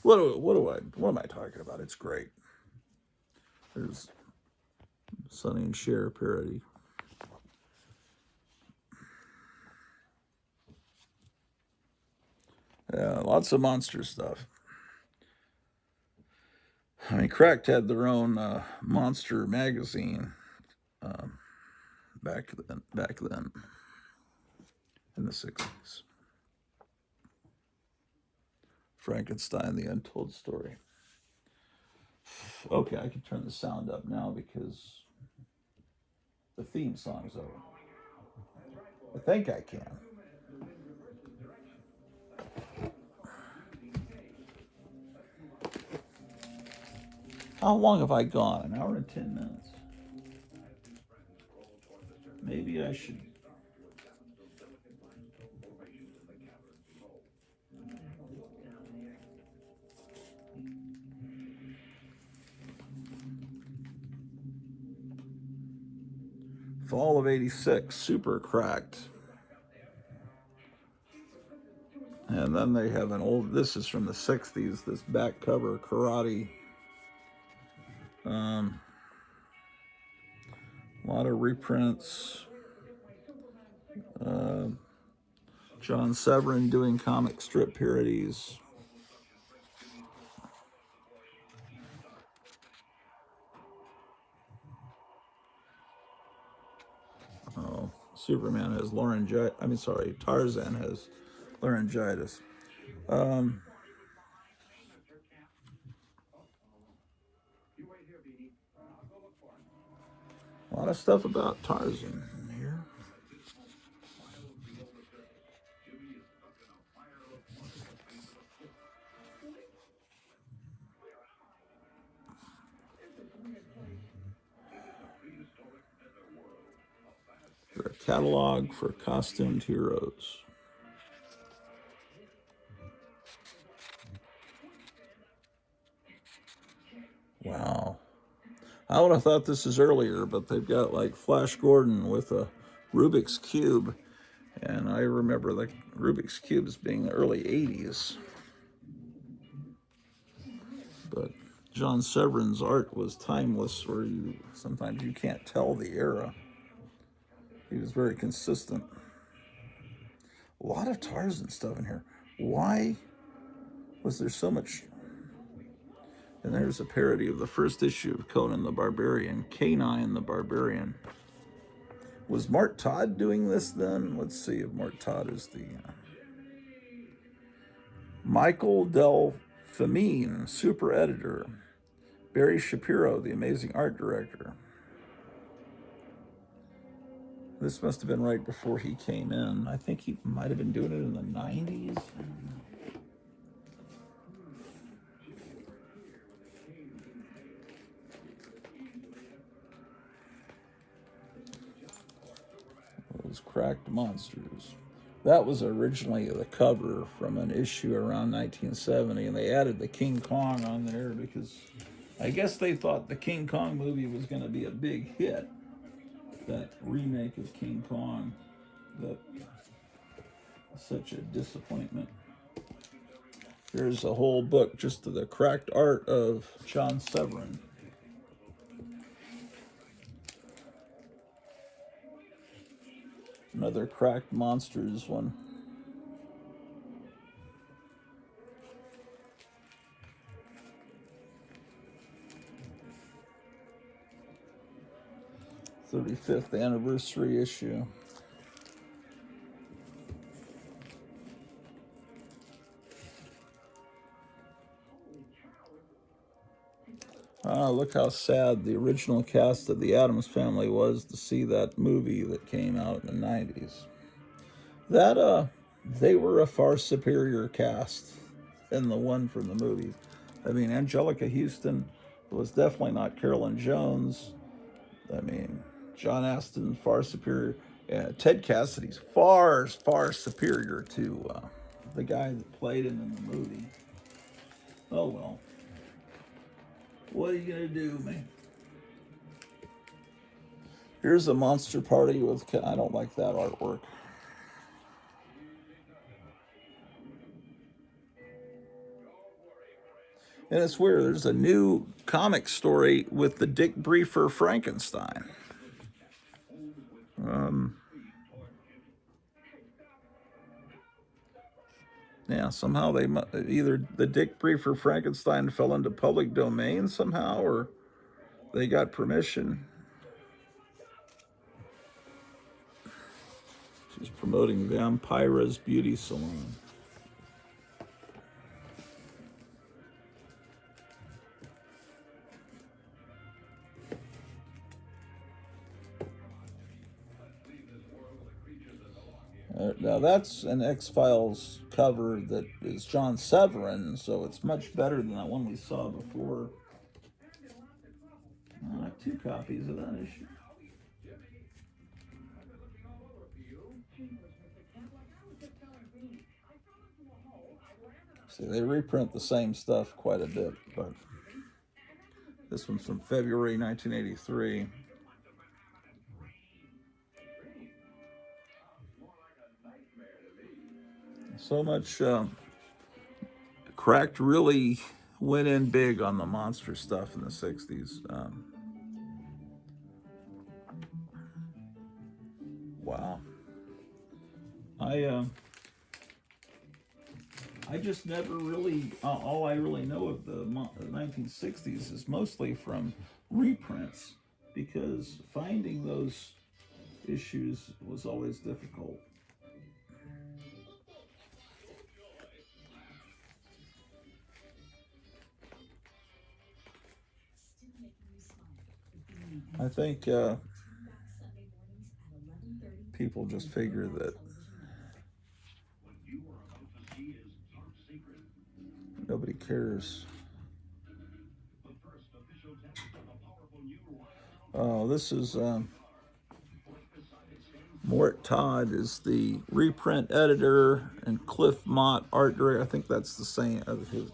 what am I talking about? It's great. There's Sonny and Cher parody. Yeah, lots of monster stuff. I mean, Cracked had their own monster magazine back then in the 60s. Frankenstein, the Untold Story. Okay, I can turn the sound up now because the theme song's over. I think I can. How long have I gone? An hour and 10 minutes. Maybe I should. Fall of '86, super Cracked. And then they have an old, this is from the 60s, this back cover karate. A lot of reprints. John Severin doing comic strip parodies. Oh, Superman has Tarzan has laryngitis. A lot of stuff about Tarzan here. A catalog for costumed heroes. Wow. I would have thought this is earlier, but they've got like Flash Gordon with a Rubik's Cube. And I remember the Rubik's Cubes being the early 80s. But John Severin's art was timeless, where sometimes you can't tell the era. He was very consistent. A lot of Tarzan stuff in here. Why was there so much? And there's a parody of the first issue of Conan the Barbarian, Canine the Barbarian. Was Mart Todd doing this then? Let's see if Mart Todd is the... Michael Del Femine, super editor. Barry Shapiro, the amazing art director. This must have been right before he came in. I think he might have been doing it in the 90s. Those Cracked Monsters. That was originally the cover from an issue around 1970, and they added the King Kong on there because I guess they thought the King Kong movie was going to be a big hit. That remake of King Kong, that such a disappointment. Here's a whole book just of the cracked art of John Severin. Another Cracked Monsters one. '35th anniversary issue. Look how sad the original cast of the Addams Family was to see that movie that came out in the 90s. That, they were a far superior cast than the one from the movies. I mean, Angelica Houston was definitely not Carolyn Jones. I mean, John Astin, far superior. Ted Cassidy's far superior to the guy that played him in the movie. Oh, well. What are you going to do, man? Here's a monster party with... I don't like that artwork. And it's weird. There's a new comic story with the Dick Briefer Frankenstein. Yeah, somehow they either the Dick Briefer Frankenstein fell into public domain somehow, or they got permission. She's promoting Vampira's Beauty Salon. Now that's an X-Files cover that is John Severin, so it's much better than that one we saw before. I have 2 copies of that issue. See, they reprint the same stuff quite a bit, but this one's from February 1983. So much Cracked really went in big on the monster stuff in the 60s. Wow. I just never really, all I really know of the 1960s is mostly from reprints, because finding those issues was always difficult. I think people just figure that nobody cares. Oh, this is Mort Todd is the reprint editor, and Cliff Mott art director. I think that's the same.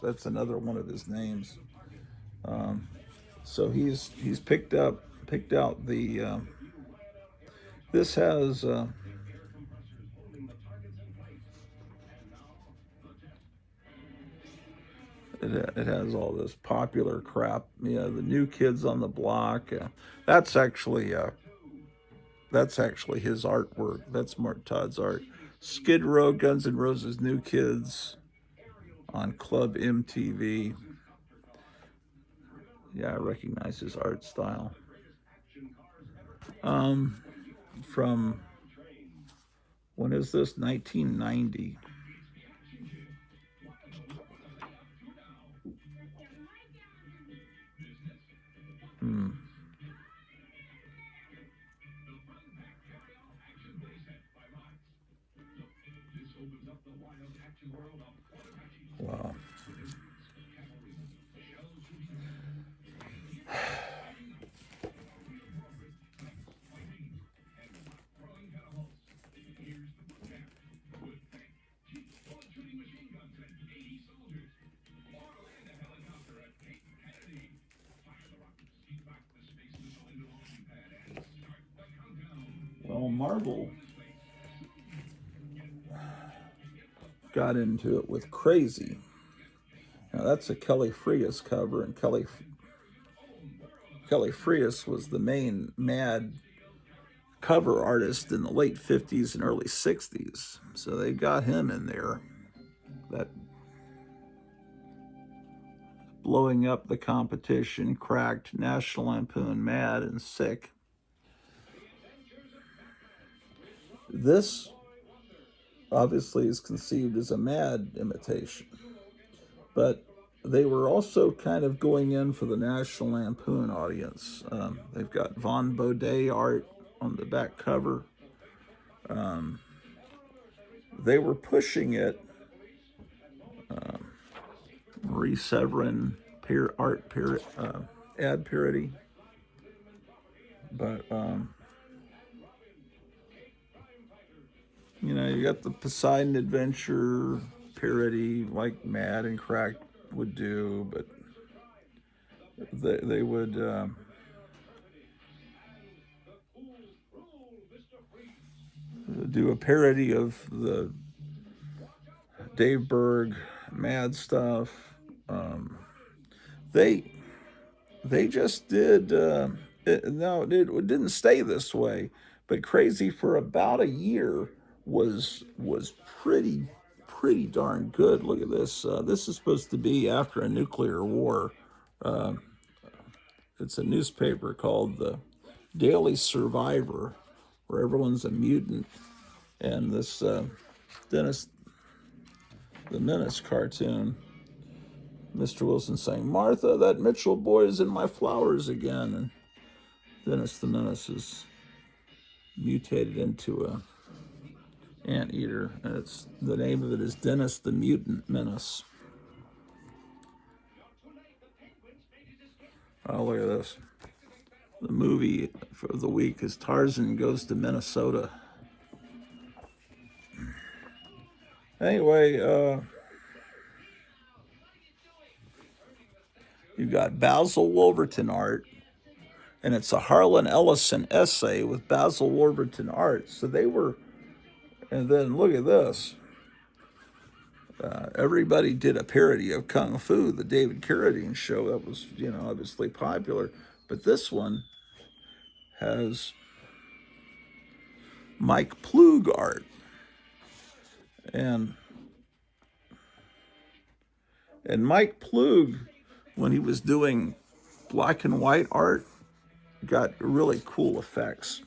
That's another one of his names. So he's picked out the. This has. It has all this popular crap. The New Kids on the Block. That's actually his artwork. That's Mort Todd's art. Skid Row, Guns N' Roses, New Kids on Club MTV. Yeah, I recognize his art style. From, when is this? 1990. Wow. Well, Marvel got into it with Crazy. Now that's a Kelly Frias cover, and Kelly Frias was the main Mad cover artist in the late 50s and early 60s. So they got him in there. That Blowing Up the Competition, Cracked, National Lampoon, Mad, and Sick. This obviously is conceived as a Mad imitation, but they were also kind of going in for the National Lampoon audience. They've got Von Baudet art on the back cover. They were pushing it. Marie Severin ad parody, but you got the Poseidon Adventure parody like Mad and Cracked would do, but they would do a parody of the Dave Berg Mad stuff. They just did. No, it didn't stay this way, but Crazy for about a year was pretty pretty darn good. Look at this. This is supposed to be after a nuclear war. It's a newspaper called the Daily Survivor, where everyone's a mutant. And this Dennis the Menace cartoon, Mr. Wilson saying, "Martha, that Mitchell boy is in my flowers again." And Dennis the Menace is mutated into a anteater, and it's the name of it is Dennis the Mutant Menace. Oh, look at this. The movie for the week is Tarzan Goes to Minnesota. Anyway, you've got Basil Wolverton art, and it's a Harlan Ellison essay with Basil Wolverton art. So they were, and then look at this. Everybody did a parody of Kung Fu, the David Carradine show that was, obviously popular. But this one has Mike Plug art. And Mike Plug, when he was doing black and white art, got really cool effects.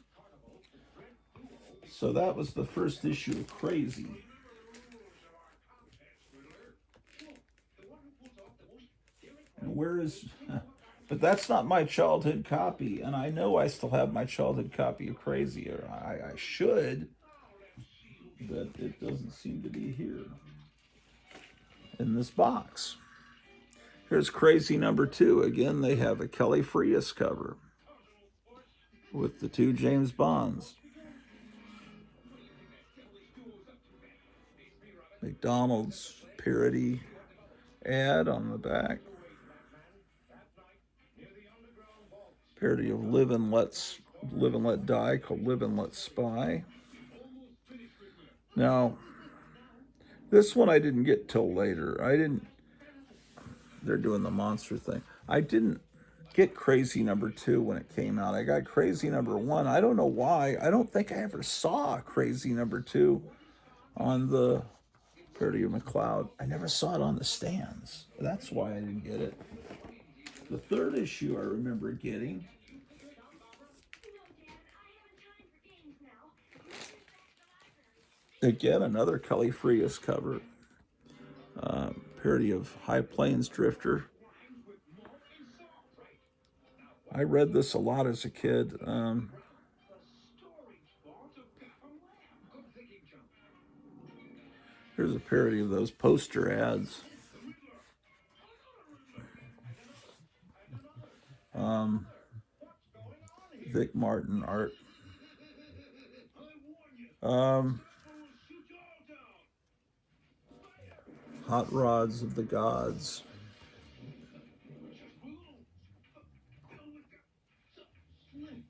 So that was the first issue of Crazy. And where is... But that's not my childhood copy, and I know I still have my childhood copy of Crazy, or I should, but it doesn't seem to be here in this box. Here's Crazy #2. Again, they have a Kelly Frias cover with the 2 James Bonds. McDonald's parody ad on the back. Parody of Live and Let Die called Live and Let Spy. Now, this one I didn't get till later. They're doing the monster thing. I didn't get Crazy #2 when it came out. I got Crazy #1. I don't know why. I don't think I ever saw Crazy #2 on the parody of McCloud. I never saw it on the stands. That's why I didn't get it. The 3rd issue I remember getting. Again, another Kelly Frias cover. Parody of High Plains Drifter. I read this a lot as a kid. Here's a parody of those poster ads. Vic Martin art. Hot Rods of the Gods.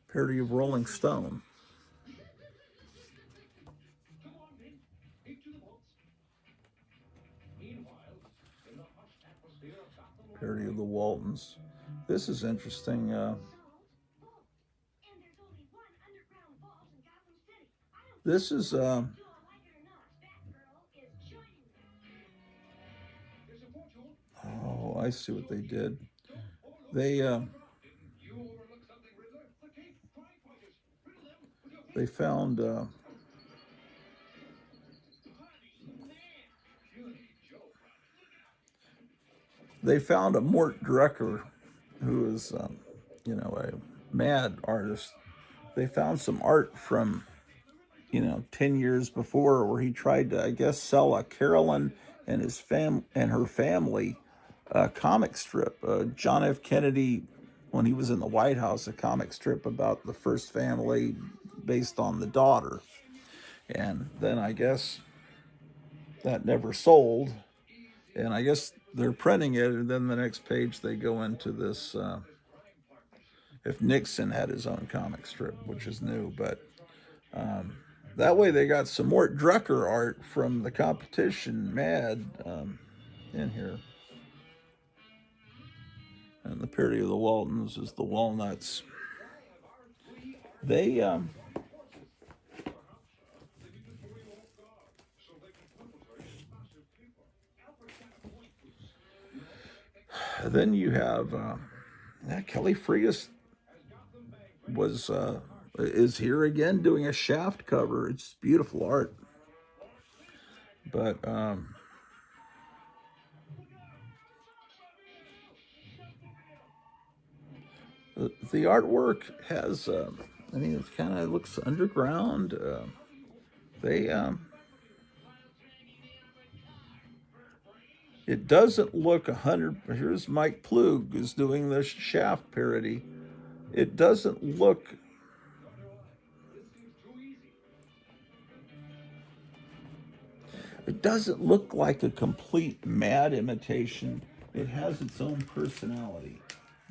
Parody of Rolling Stone. Parody of the Waltons. This is interesting. This is oh, I see what they did. They found a Mort Drucker, who is a mad artist. They found some art from 10 years before, where he tried to, I guess, sell a Carolyn and her family comic strip. John F. Kennedy, when he was in the White House, a comic strip about the first family based on the daughter. And then I guess that never sold. And I guess they're printing it, and then the next page they go into this, if Nixon had his own comic strip, which is new, but that way they got some Mort Drucker art from the competition, Mad, in here. And the parody of the Waltons is the Walnuts. They, Then you have Kelly Frias is here again doing a Shaft cover. It's beautiful art, but the artwork has I mean, it kind of looks underground. They It doesn't look 100. Here's Mike Plug is doing the Shaft parody. It doesn't look. It doesn't look like a complete mad imitation. It has its own personality,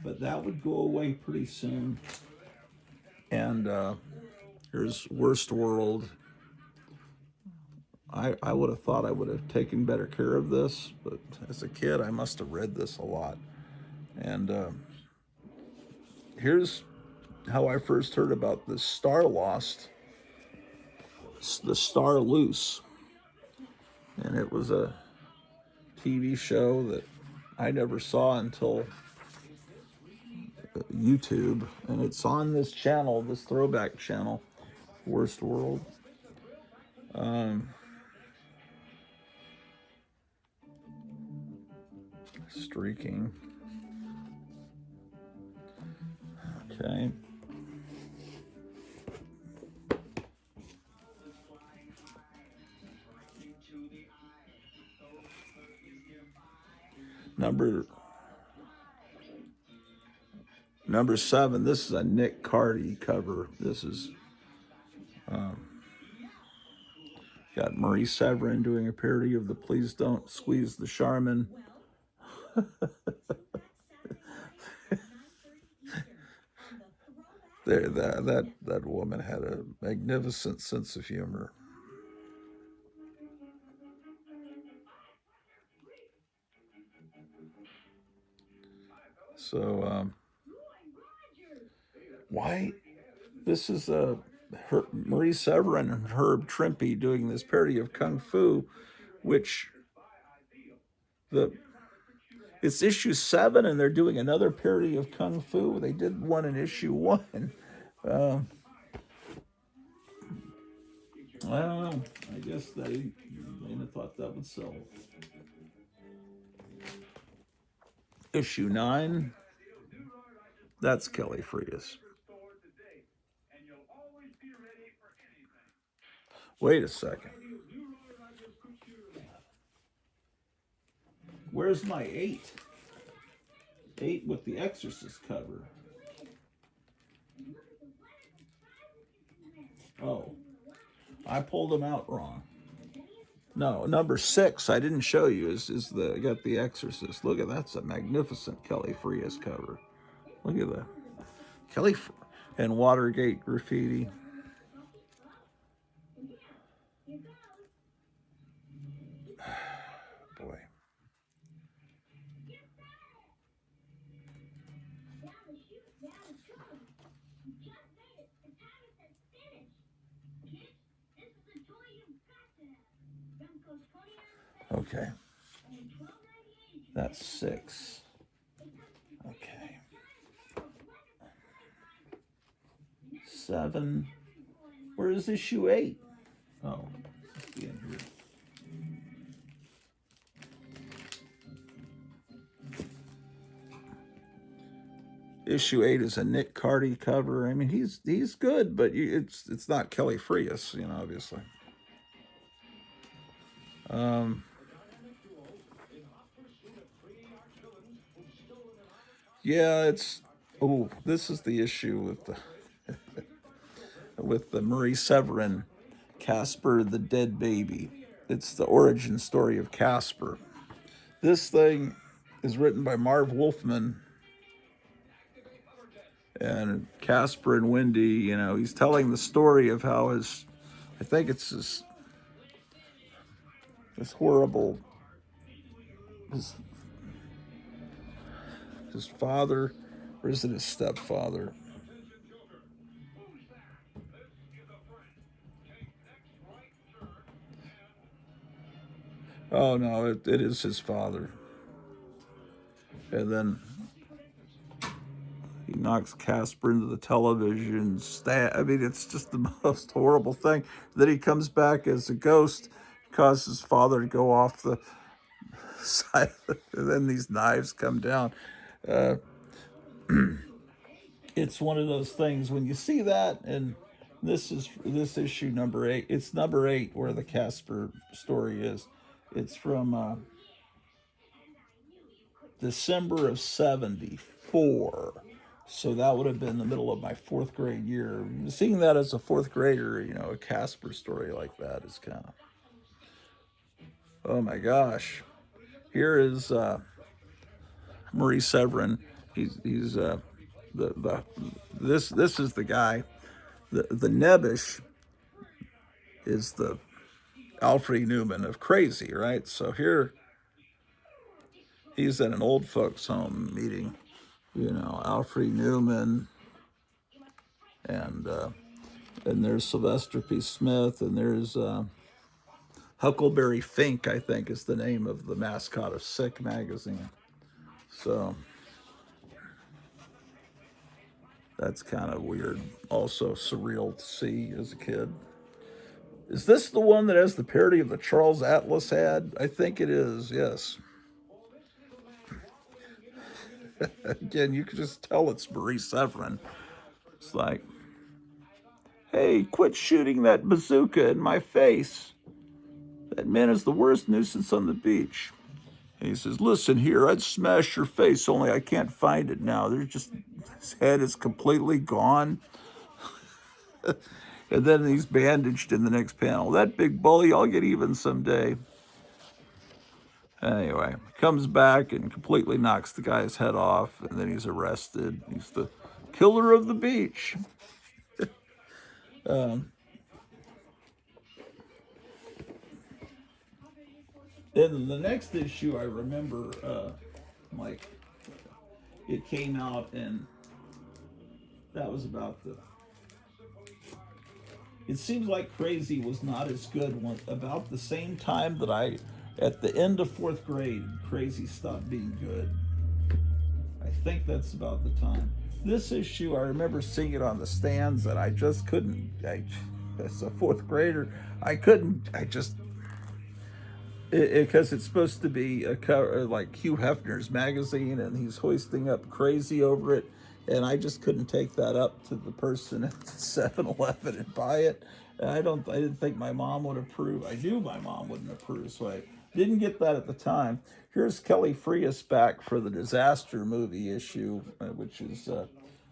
but that would go away pretty soon. And here's Worst World. I would have thought I would have taken better care of this, but as a kid, I must have read this a lot. And here's how I first heard about the Star Lost, the Star Loose. And it was a TV show that I never saw until YouTube. And it's on this channel, this throwback channel, Worst World. Streaking. Okay. Number 7. This is a Nick Cardy cover. This is got Marie Severin doing a parody of the Please Don't Squeeze the Charmin. That woman had a magnificent sense of humor. So why? This is Marie Severin and Herb Trimpe doing this parody of Kung Fu, which it's issue 7, and they're doing another parody of Kung Fu. They did one in issue 1. I don't know. I guess they thought that would sell. Issue 9. That's Kelly Frias. Wait a second. Where's my 8? 8 with the Exorcist cover. Oh, I pulled them out wrong. No, number 6 I didn't show you is got the Exorcist. Look at that's a magnificent Kelly Frias cover. Look at that, Kelly and Watergate graffiti. Boy. Okay. That's 6. Okay. 7. Where is issue 8? Oh, it's the end here. Issue 8 is a Nick Cardy cover. I mean, he's good, but it's not Kelly Frias, obviously. Yeah, this is the issue with the with the Marie Severin, Casper the Dead Baby. It's the origin story of Casper. This thing is written by Marv Wolfman. And Casper and Wendy, he's telling the story of how I think it's this horrible, his father, or is it his stepfather? Oh no, it is his father. And then he knocks Casper into the television stand. I mean, it's just the most horrible thing. Then he comes back as a ghost, causes his father to go off the side, and then these knives come down. It's one of those things when you see that, and this issue number 8. It's number 8 where the Casper story is. It's from December of '74. So that would have been the middle of my 4th grade year. Seeing that as a 4th grader, a Casper story like that is kind of, oh my gosh. Here is Marie Severin. He's this is the guy. The Nebbish is the Alfred Newman of Crazy, right? So here he's at an old folks home meeting, Alfred Newman, and there's Sylvester P. Smith, and there's Huckleberry Fink, I think, is the name of the mascot of Sick magazine. So that's kind of weird. Also surreal to see as a kid. Is this the one that has the parody of the Charles Atlas ad? I think it is, yes. Again, you can just tell it's Marie Severin. It's like, hey, quit shooting that bazooka in my face. That man is the worst nuisance on the beach. And he says, listen here, I'd smash your face, only I can't find it now. His head is completely gone. And then he's bandaged in the next panel. That big bully, I'll get even someday. Anyway, comes back and completely knocks the guy's head off, and then he's arrested. He's the killer of the beach. Then the next issue I remember, it came out, and that was about it seems like Crazy was not as good about the same time that at the end of 4th grade, Crazy stopped being good. I think that's about the time. This issue, I remember seeing it on the stands, and I just couldn't, as a 4th grader, because it's supposed to be a cover, like Hugh Hefner's magazine, and he's hoisting up Crazy over it, and I just couldn't take that up to the person at the 7-Eleven and buy it. And I didn't think my mom would approve. I knew my mom wouldn't approve, so I didn't get that at the time. Here's Kelly Frias back for the Disaster movie issue, which is,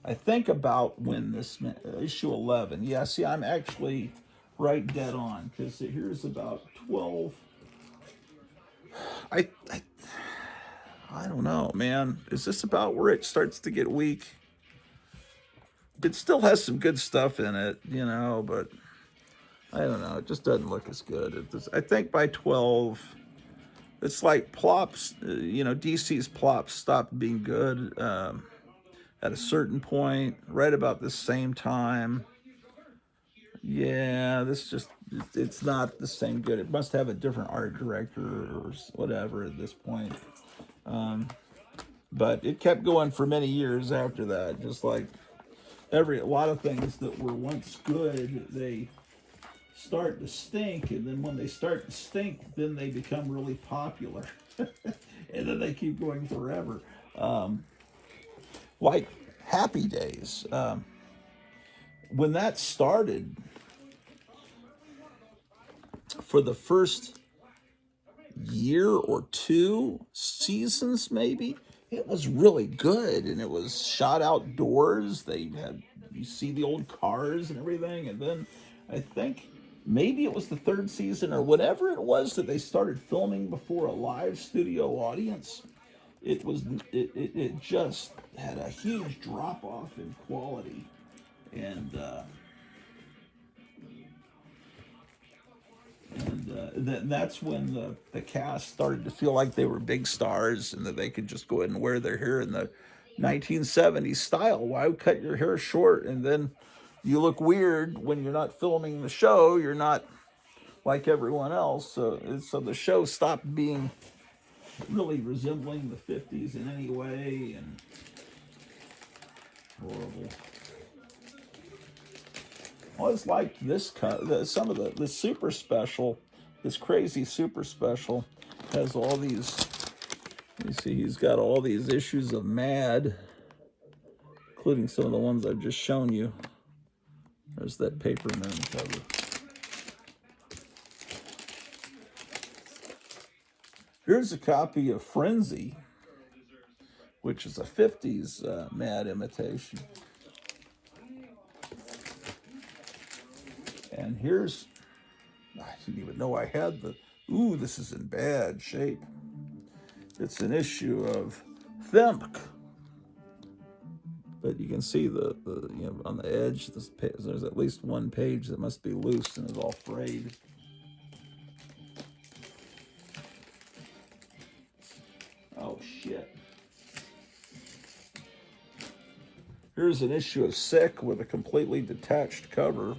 I think, about when this issue 11. Yeah, see, I'm actually right dead on, because here's about 12. I don't know, man. Is this about where it starts to get weak? It still has some good stuff in it, but I don't know. It just doesn't look as good. I think by 12, it's like Plops, DC's Plops stopped being good at a certain point, right about the same time. Yeah, it's not the same good. It must have a different art director or whatever at this point. But it kept going for many years after that. Just like a lot of things that were once good, they start to stink, and then when they start to stink, then they become really popular. And then they keep going forever. Like Happy Days. When that started, for the first year or 2 seasons, maybe, it was really good, and it was shot outdoors. You see the old cars and everything, and then I think maybe it was the 3rd season or whatever it was that they started filming before a live studio audience. It just had a huge drop off in quality, and that's when the cast started to feel like they were big stars and that they could just go ahead and wear their hair in the 1970s style. Why cut your hair short and then you look weird when you're not filming the show? You're not like everyone else. So the show stopped being really resembling the 50s in any way, and horrible. I always liked this cut. Some of the super special, this crazy super special, has all these. You see, he's got all these issues of Mad, including some of the ones I've just shown you. There's that Paper Moon cover. Here's a copy of Frenzy, which is a 50s Mad imitation. And here's, I didn't even know I had the, ooh, this is in bad shape. It's an issue of Themp. But you can see the you know, on the edge, there's at least one page that must be loose and is all frayed. Oh, shit. Here's an issue of Sick with a completely detached cover.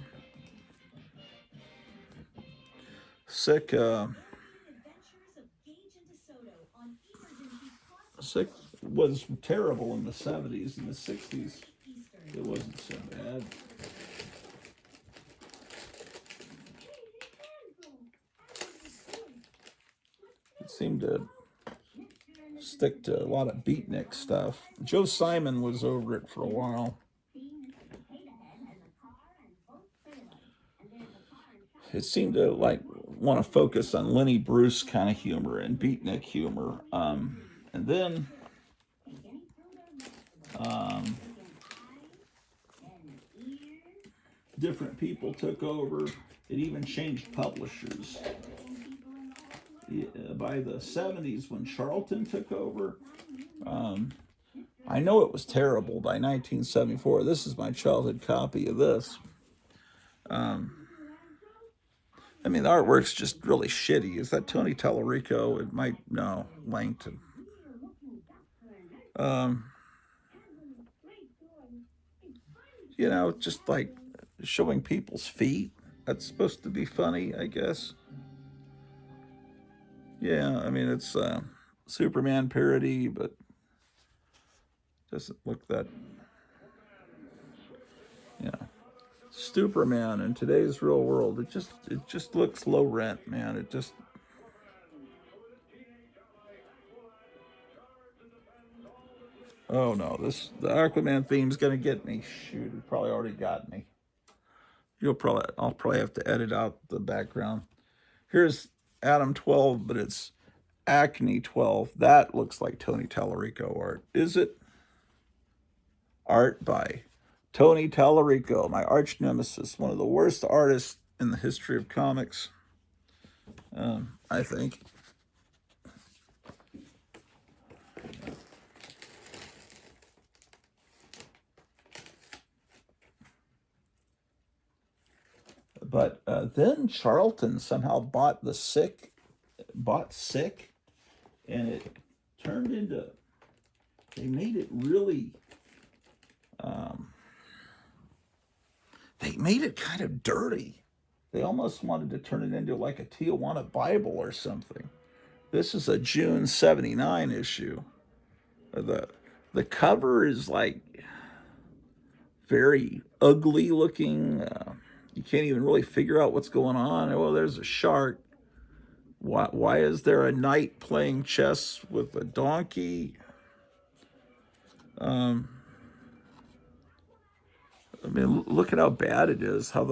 Sick was terrible in the 70s. In the 60s, it wasn't so bad. It seemed to stick to a lot of beatnik stuff. Joe Simon was over it for a while. It seemed to like want to focus on Lenny Bruce kind of humor and beatnik humor. And then different people took over. It even changed publishers. By the 70s, when Charlton took over, I know it was terrible by 1974. This is my childhood copy of this. I mean, the artwork's just really shitty. Is that Tony Tallarico? It might, no, Langton. You know, just like showing people's feet. That's supposed to be funny, I guess. Yeah, I mean, it's a Superman parody, but doesn't look that, you know. Superman in today's real world, it just looks low rent, man. It just, oh no, the Aquaman theme's gonna get me. Shoot, it probably already got me. I'll probably have to edit out the background. Here's Adam 12, but it's Acne 12. That looks like Tony Tallarico art. Is it? Art by Tony Tallarico, my arch nemesis, one of the worst artists in the history of comics, I think. But then Charlton somehow bought Sick, and it turned into, they made it really, they made it kind of dirty. They almost wanted to turn it into like a Tijuana Bible or something. This is a June 79 issue. The cover is like very ugly looking. You can't even really figure out what's going on. Oh, there's a shark. Why is there a knight playing chess with a donkey? I mean, look at how bad it is. How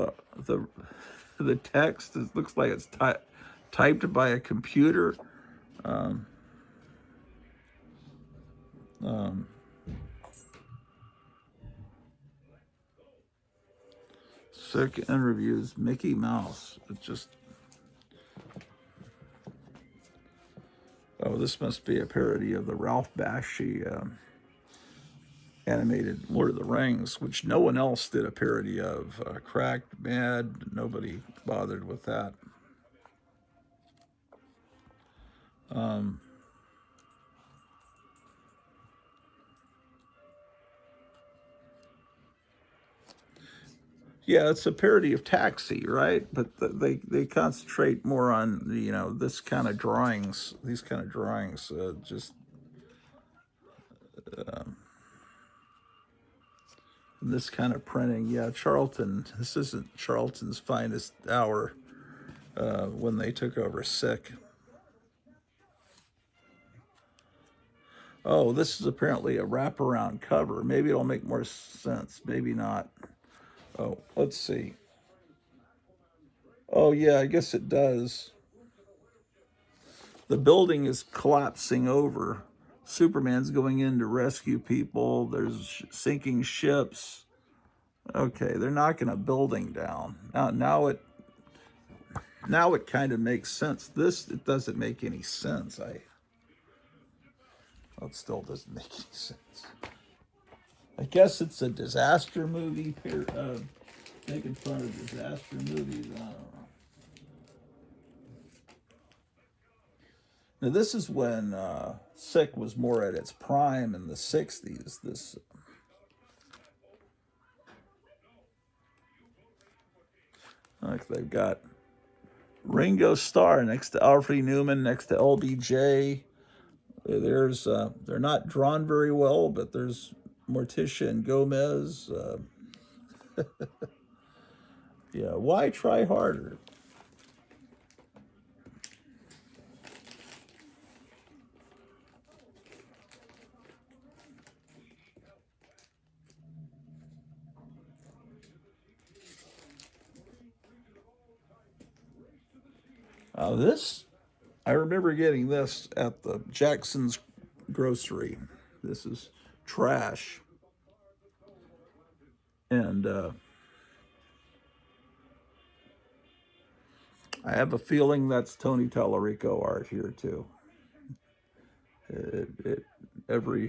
the text looks like it's typed by a computer. Sick and reviews Mickey Mouse. It just, oh, this must be a parody of the Ralph Bakshi animated Lord of the Rings, which no one else did a parody of. Cracked, Mad, nobody bothered with that. Yeah, it's a parody of Taxi, right? But they concentrate more on this kind of drawings, these kind of drawings, just this kind of printing. Yeah, Charlton. This isn't Charlton's finest hour when they took over Sick. Oh, this is apparently a wraparound cover. Maybe it'll make more sense. Maybe not. Oh, let's see. Oh, yeah, I guess it does. The building is collapsing over. Superman's going in to rescue people. There's sinking ships. Okay, they're knocking a building down. Now it kind of makes sense. It doesn't make any sense. It still doesn't make any sense. I guess it's a disaster movie. Making fun of disaster movies. I don't know. Now this is when Sick was more at its prime in the '60s. Like they've got Ringo Starr next to Alfred Newman, next to LBJ. They're not drawn very well, but there's Morticia and Gomez. Yeah, why try harder? I remember getting this at the Jackson's grocery. This is trash. And I have a feeling that's Tony Tallarico art here too. It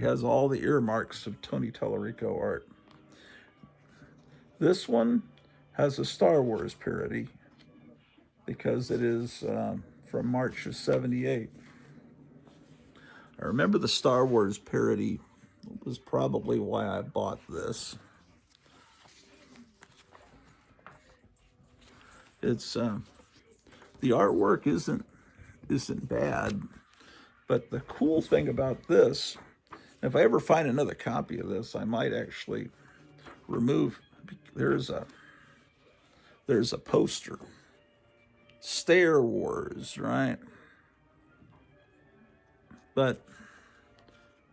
has all the earmarks of Tony Tallarico art. This one has a Star Wars parody because it is from March of '78. I remember the Star Wars parody was probably why I bought this. It's the artwork isn't bad, but the cool thing about this, if I ever find another copy of this, I might actually remove. There's a poster, Star Wars, right? But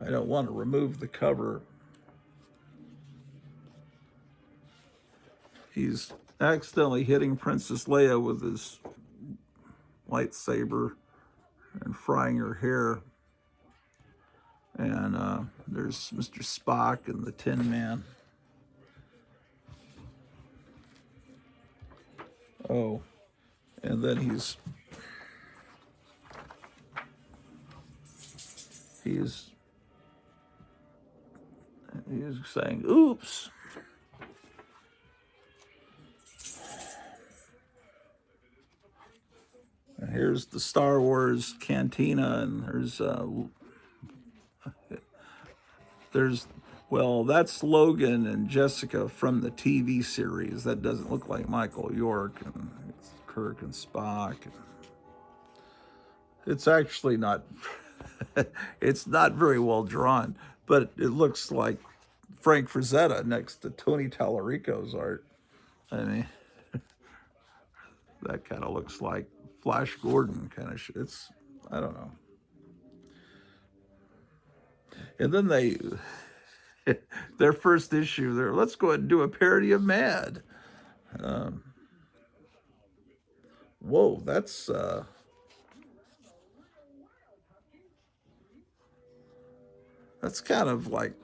I don't want to remove the cover. He's accidentally hitting Princess Leia with his lightsaber and frying her hair. And there's Mr. Spock and the Tin Man. Oh, and then he's saying, "Oops." And here's the Star Wars cantina, and that's Logan and Jessica from the TV series. That doesn't look like Michael York, and it's Kirk and Spock. It's actually not, it's not very well drawn, but it looks like Frank Frazetta next to Tony Tallarico's art. I mean, that kind of looks like Flash Gordon kind of shit. I don't know. And then their first issue, let's go ahead and do a parody of Mad. Whoa, that's kind of like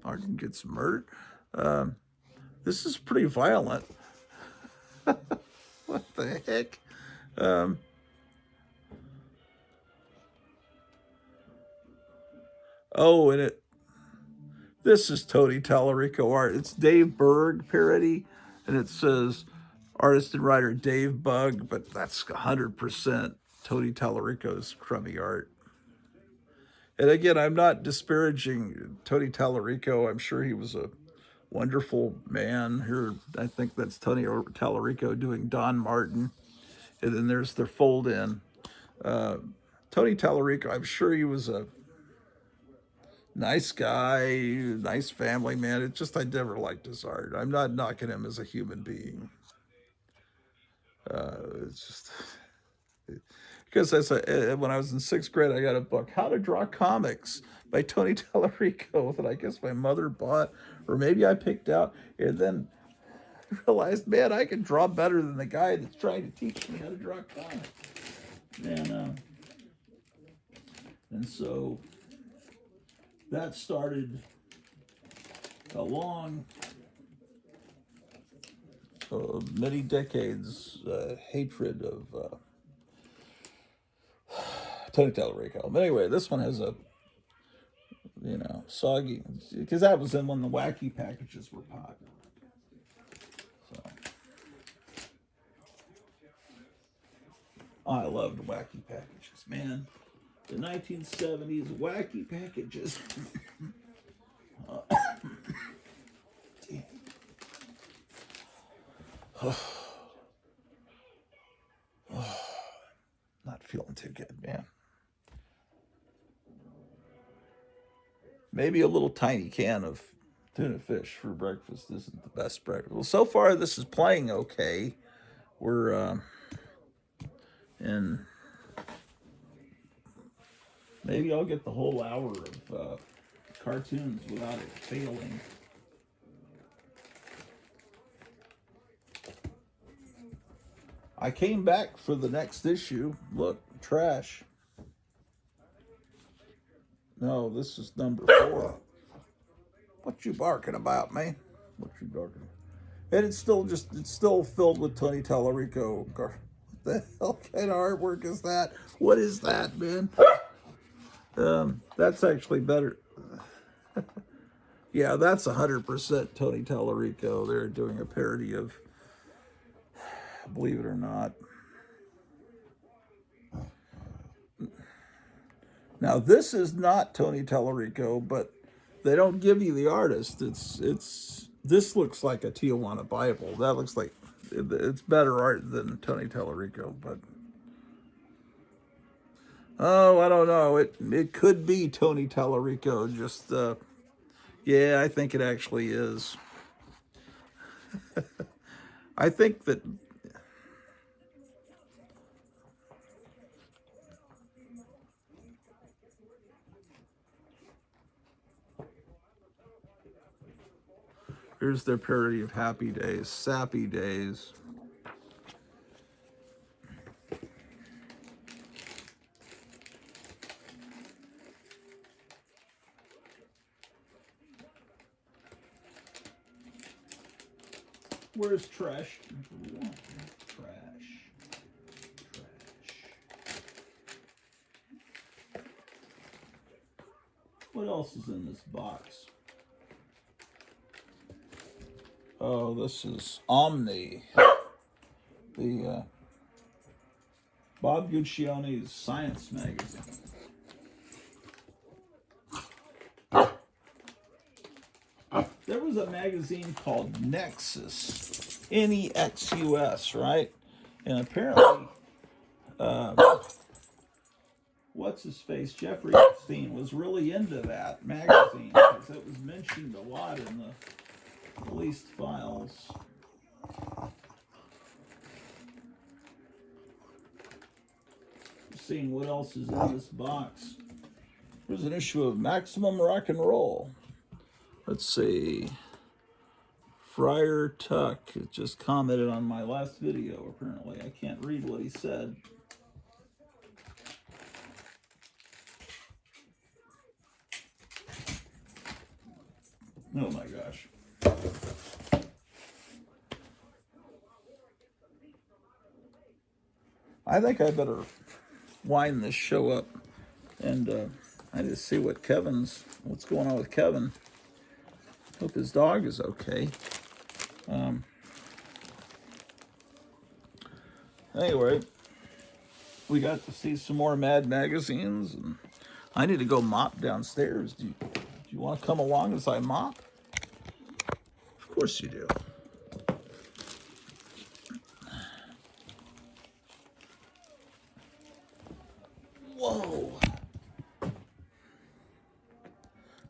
Martin gets murdered. This is pretty violent. What the heck? Oh, and this is Tony Tallarico art. It's Dave Berg parody, and it says artist and writer Dave Bug, but that's 100% Tony Tallarico's crummy art. And again, I'm not disparaging Tony Tallarico. I'm sure he was a wonderful man. Here, I think that's Tony Tallarico doing Don Martin. And then there's their fold-in. Tony Tallarico, I'm sure he was a nice guy, nice family man. It's just I never liked his art. I'm not knocking him as a human being. It's just because when I was in sixth grade, I got a book, How to Draw Comics by Tony Tallarico, that I guess my mother bought, or maybe I picked out, and then realized, man, I can draw better than the guy that's trying to teach me how to draw comics. And so that started a long, many decades hatred of Tony Tallarico. But anyway, this one has a, soggy, because that was in when the wacky packages were popular. So I loved wacky packages, man. The 1970s wacky packages. Not feeling too good, man. Maybe a little tiny can of tuna fish for breakfast isn't the best breakfast. Well, so far this is playing okay. We're in. Maybe I'll get the whole hour of cartoons without it failing. I came back for the next issue. Look, trash. No, this is number 4. What you barking about, man? What you barking? And it's still filled with Tony Tallarico. What the hell kind of artwork is that? What is that, man? That's actually better. Yeah, that's 100% Tony Tallarico. They're doing a parody of, believe it or not. Now, this is not Tony Tallarico, but they don't give you the artist. This looks like a Tijuana Bible. That looks like it's better art than Tony Tallarico, but oh, I don't know. It could be Tony Tallarico. Just yeah, I think it actually is. I think that. Here's their parody of Happy Days, Sappy Days. Where's trash? Trash. What else is in this box? Oh, this is Omni, the Bob Guccione's science magazine. There was a magazine called Nexus, Nexus, right? And apparently, what's his face, Jeffrey Epstein was really into that magazine because it was mentioned a lot in the released files. Seeing what else is in this box. There's an issue of Maximum Rock and Roll. Let's see. Friar Tuck just commented on my last video, apparently. I can't read what he said. Oh my gosh. I think I better wind this show up, and I just see what's going on with Kevin. Hope his dog is okay. Anyway, we got to see some more Mad magazines, and I need to go mop downstairs. Do you want to come along as I mop? course you do. Whoa.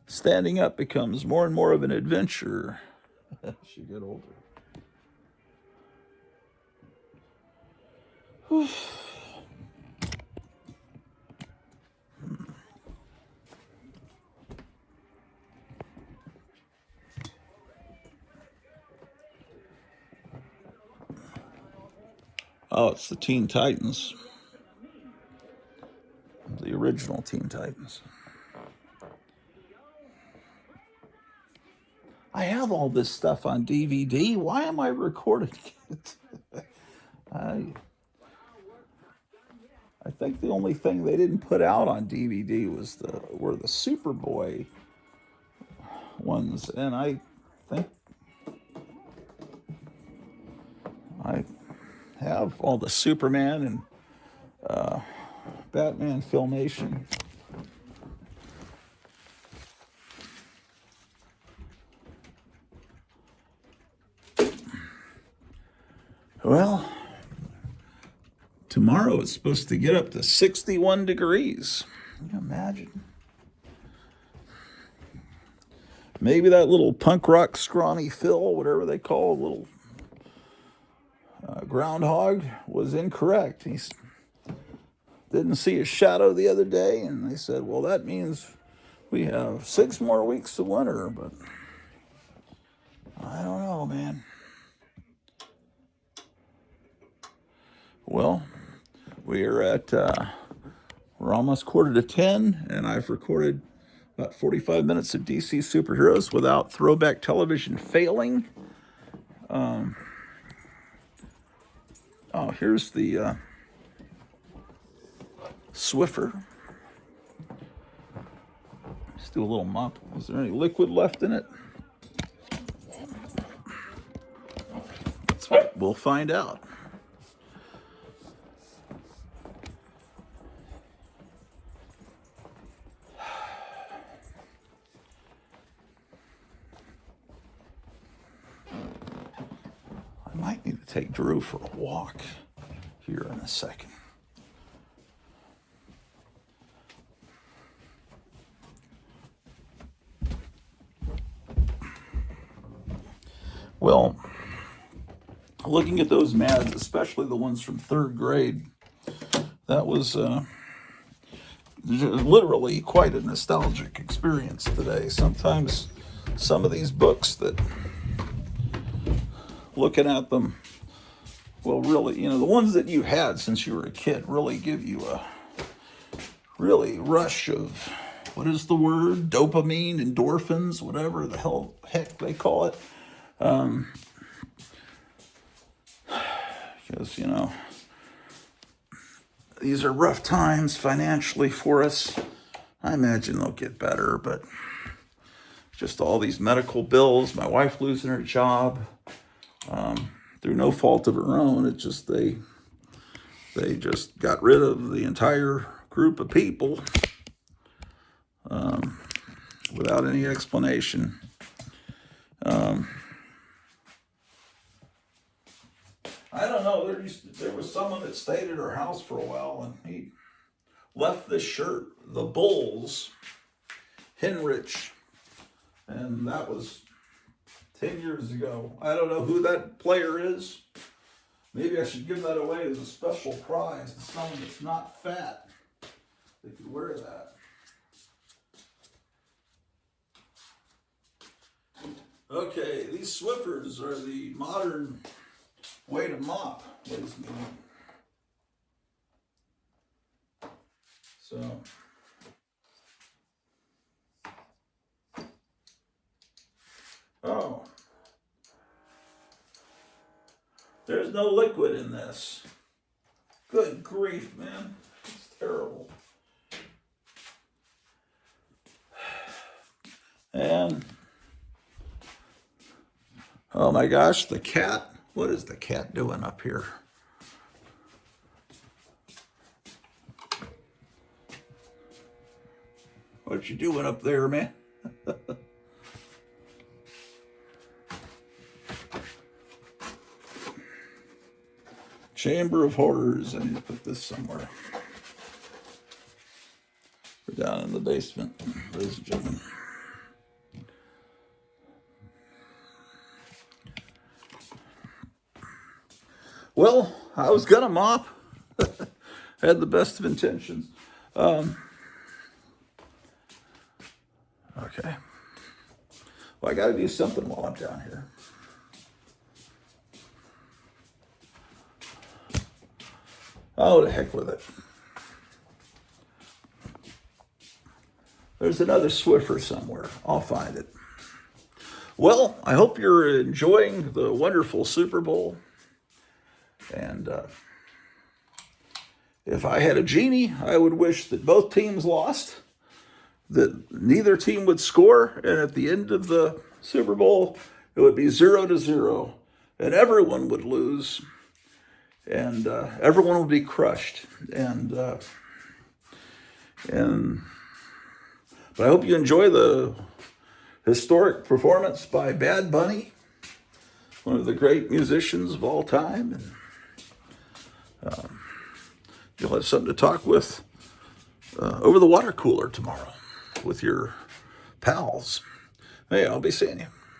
Standing up becomes more and more of an adventure as you get older. Whew. Oh, it's the Teen Titans. The original Teen Titans. I have all this stuff on DVD. Why am I recording it? I think the only thing they didn't put out on DVD were the Superboy ones, and I think I have all the Superman and Batman Filmation. Well, tomorrow it's supposed to get up to 61 degrees. Can you imagine? Maybe that little punk rock scrawny Phil, whatever they call a little groundhog, was incorrect. He didn't see a shadow the other day, and they said, well, that means we have 6 more weeks of winter, but I don't know, man. Well, we're almost 9:45, and I've recorded about 45 minutes of DC Superheroes without throwback television failing. Oh, here's the Swiffer. Let's do a little mop. Is there any liquid left in it? We'll find out. I might need to take Drew for a walk here in a second. Well, looking at those Mads, especially the ones from 3rd grade, that was literally quite a nostalgic experience today. Sometimes some of these books that, looking at them, well, really, the ones that you had since you were a kid really give you a really rush of, what is the word? Dopamine, endorphins, whatever the heck they call it. Because, these are rough times financially for us. I imagine they'll get better, but just all these medical bills, my wife losing her job, through no fault of her own. It's just they just got rid of the entire group of people without any explanation. I don't know. There was someone that stayed at her house for a while, and he left this shirt, the Bulls, Henrich, and that was 10 years ago. I don't know who that player is. Maybe I should give that away as a special prize to someone that's not fat. They could wear that. Okay, these Swiffers are the modern way to mop, ladies and gentlemen. So, oh, there's no liquid in this. Good grief, man. It's terrible. And, oh my gosh, the cat. What is the cat doing up here? What you doing up there, man? Chamber of Horrors. I need to put this somewhere. We're down in the basement, ladies and gentlemen. Well, I was gonna mop. Had the best of intentions. Okay. Well, I got to do something while I'm down here. Oh, to heck with it. There's another Swiffer somewhere. I'll find it. Well, I hope you're enjoying the wonderful Super Bowl. And if I had a genie, I would wish that both teams lost, that neither team would score, and at the end of the Super Bowl, it would be 0-0, and everyone would lose, and everyone would be crushed. But I hope you enjoy the historic performance by Bad Bunny, one of the great musicians of all time, and you'll have something to talk with over the water cooler tomorrow with your pals. Hey, I'll be seeing you.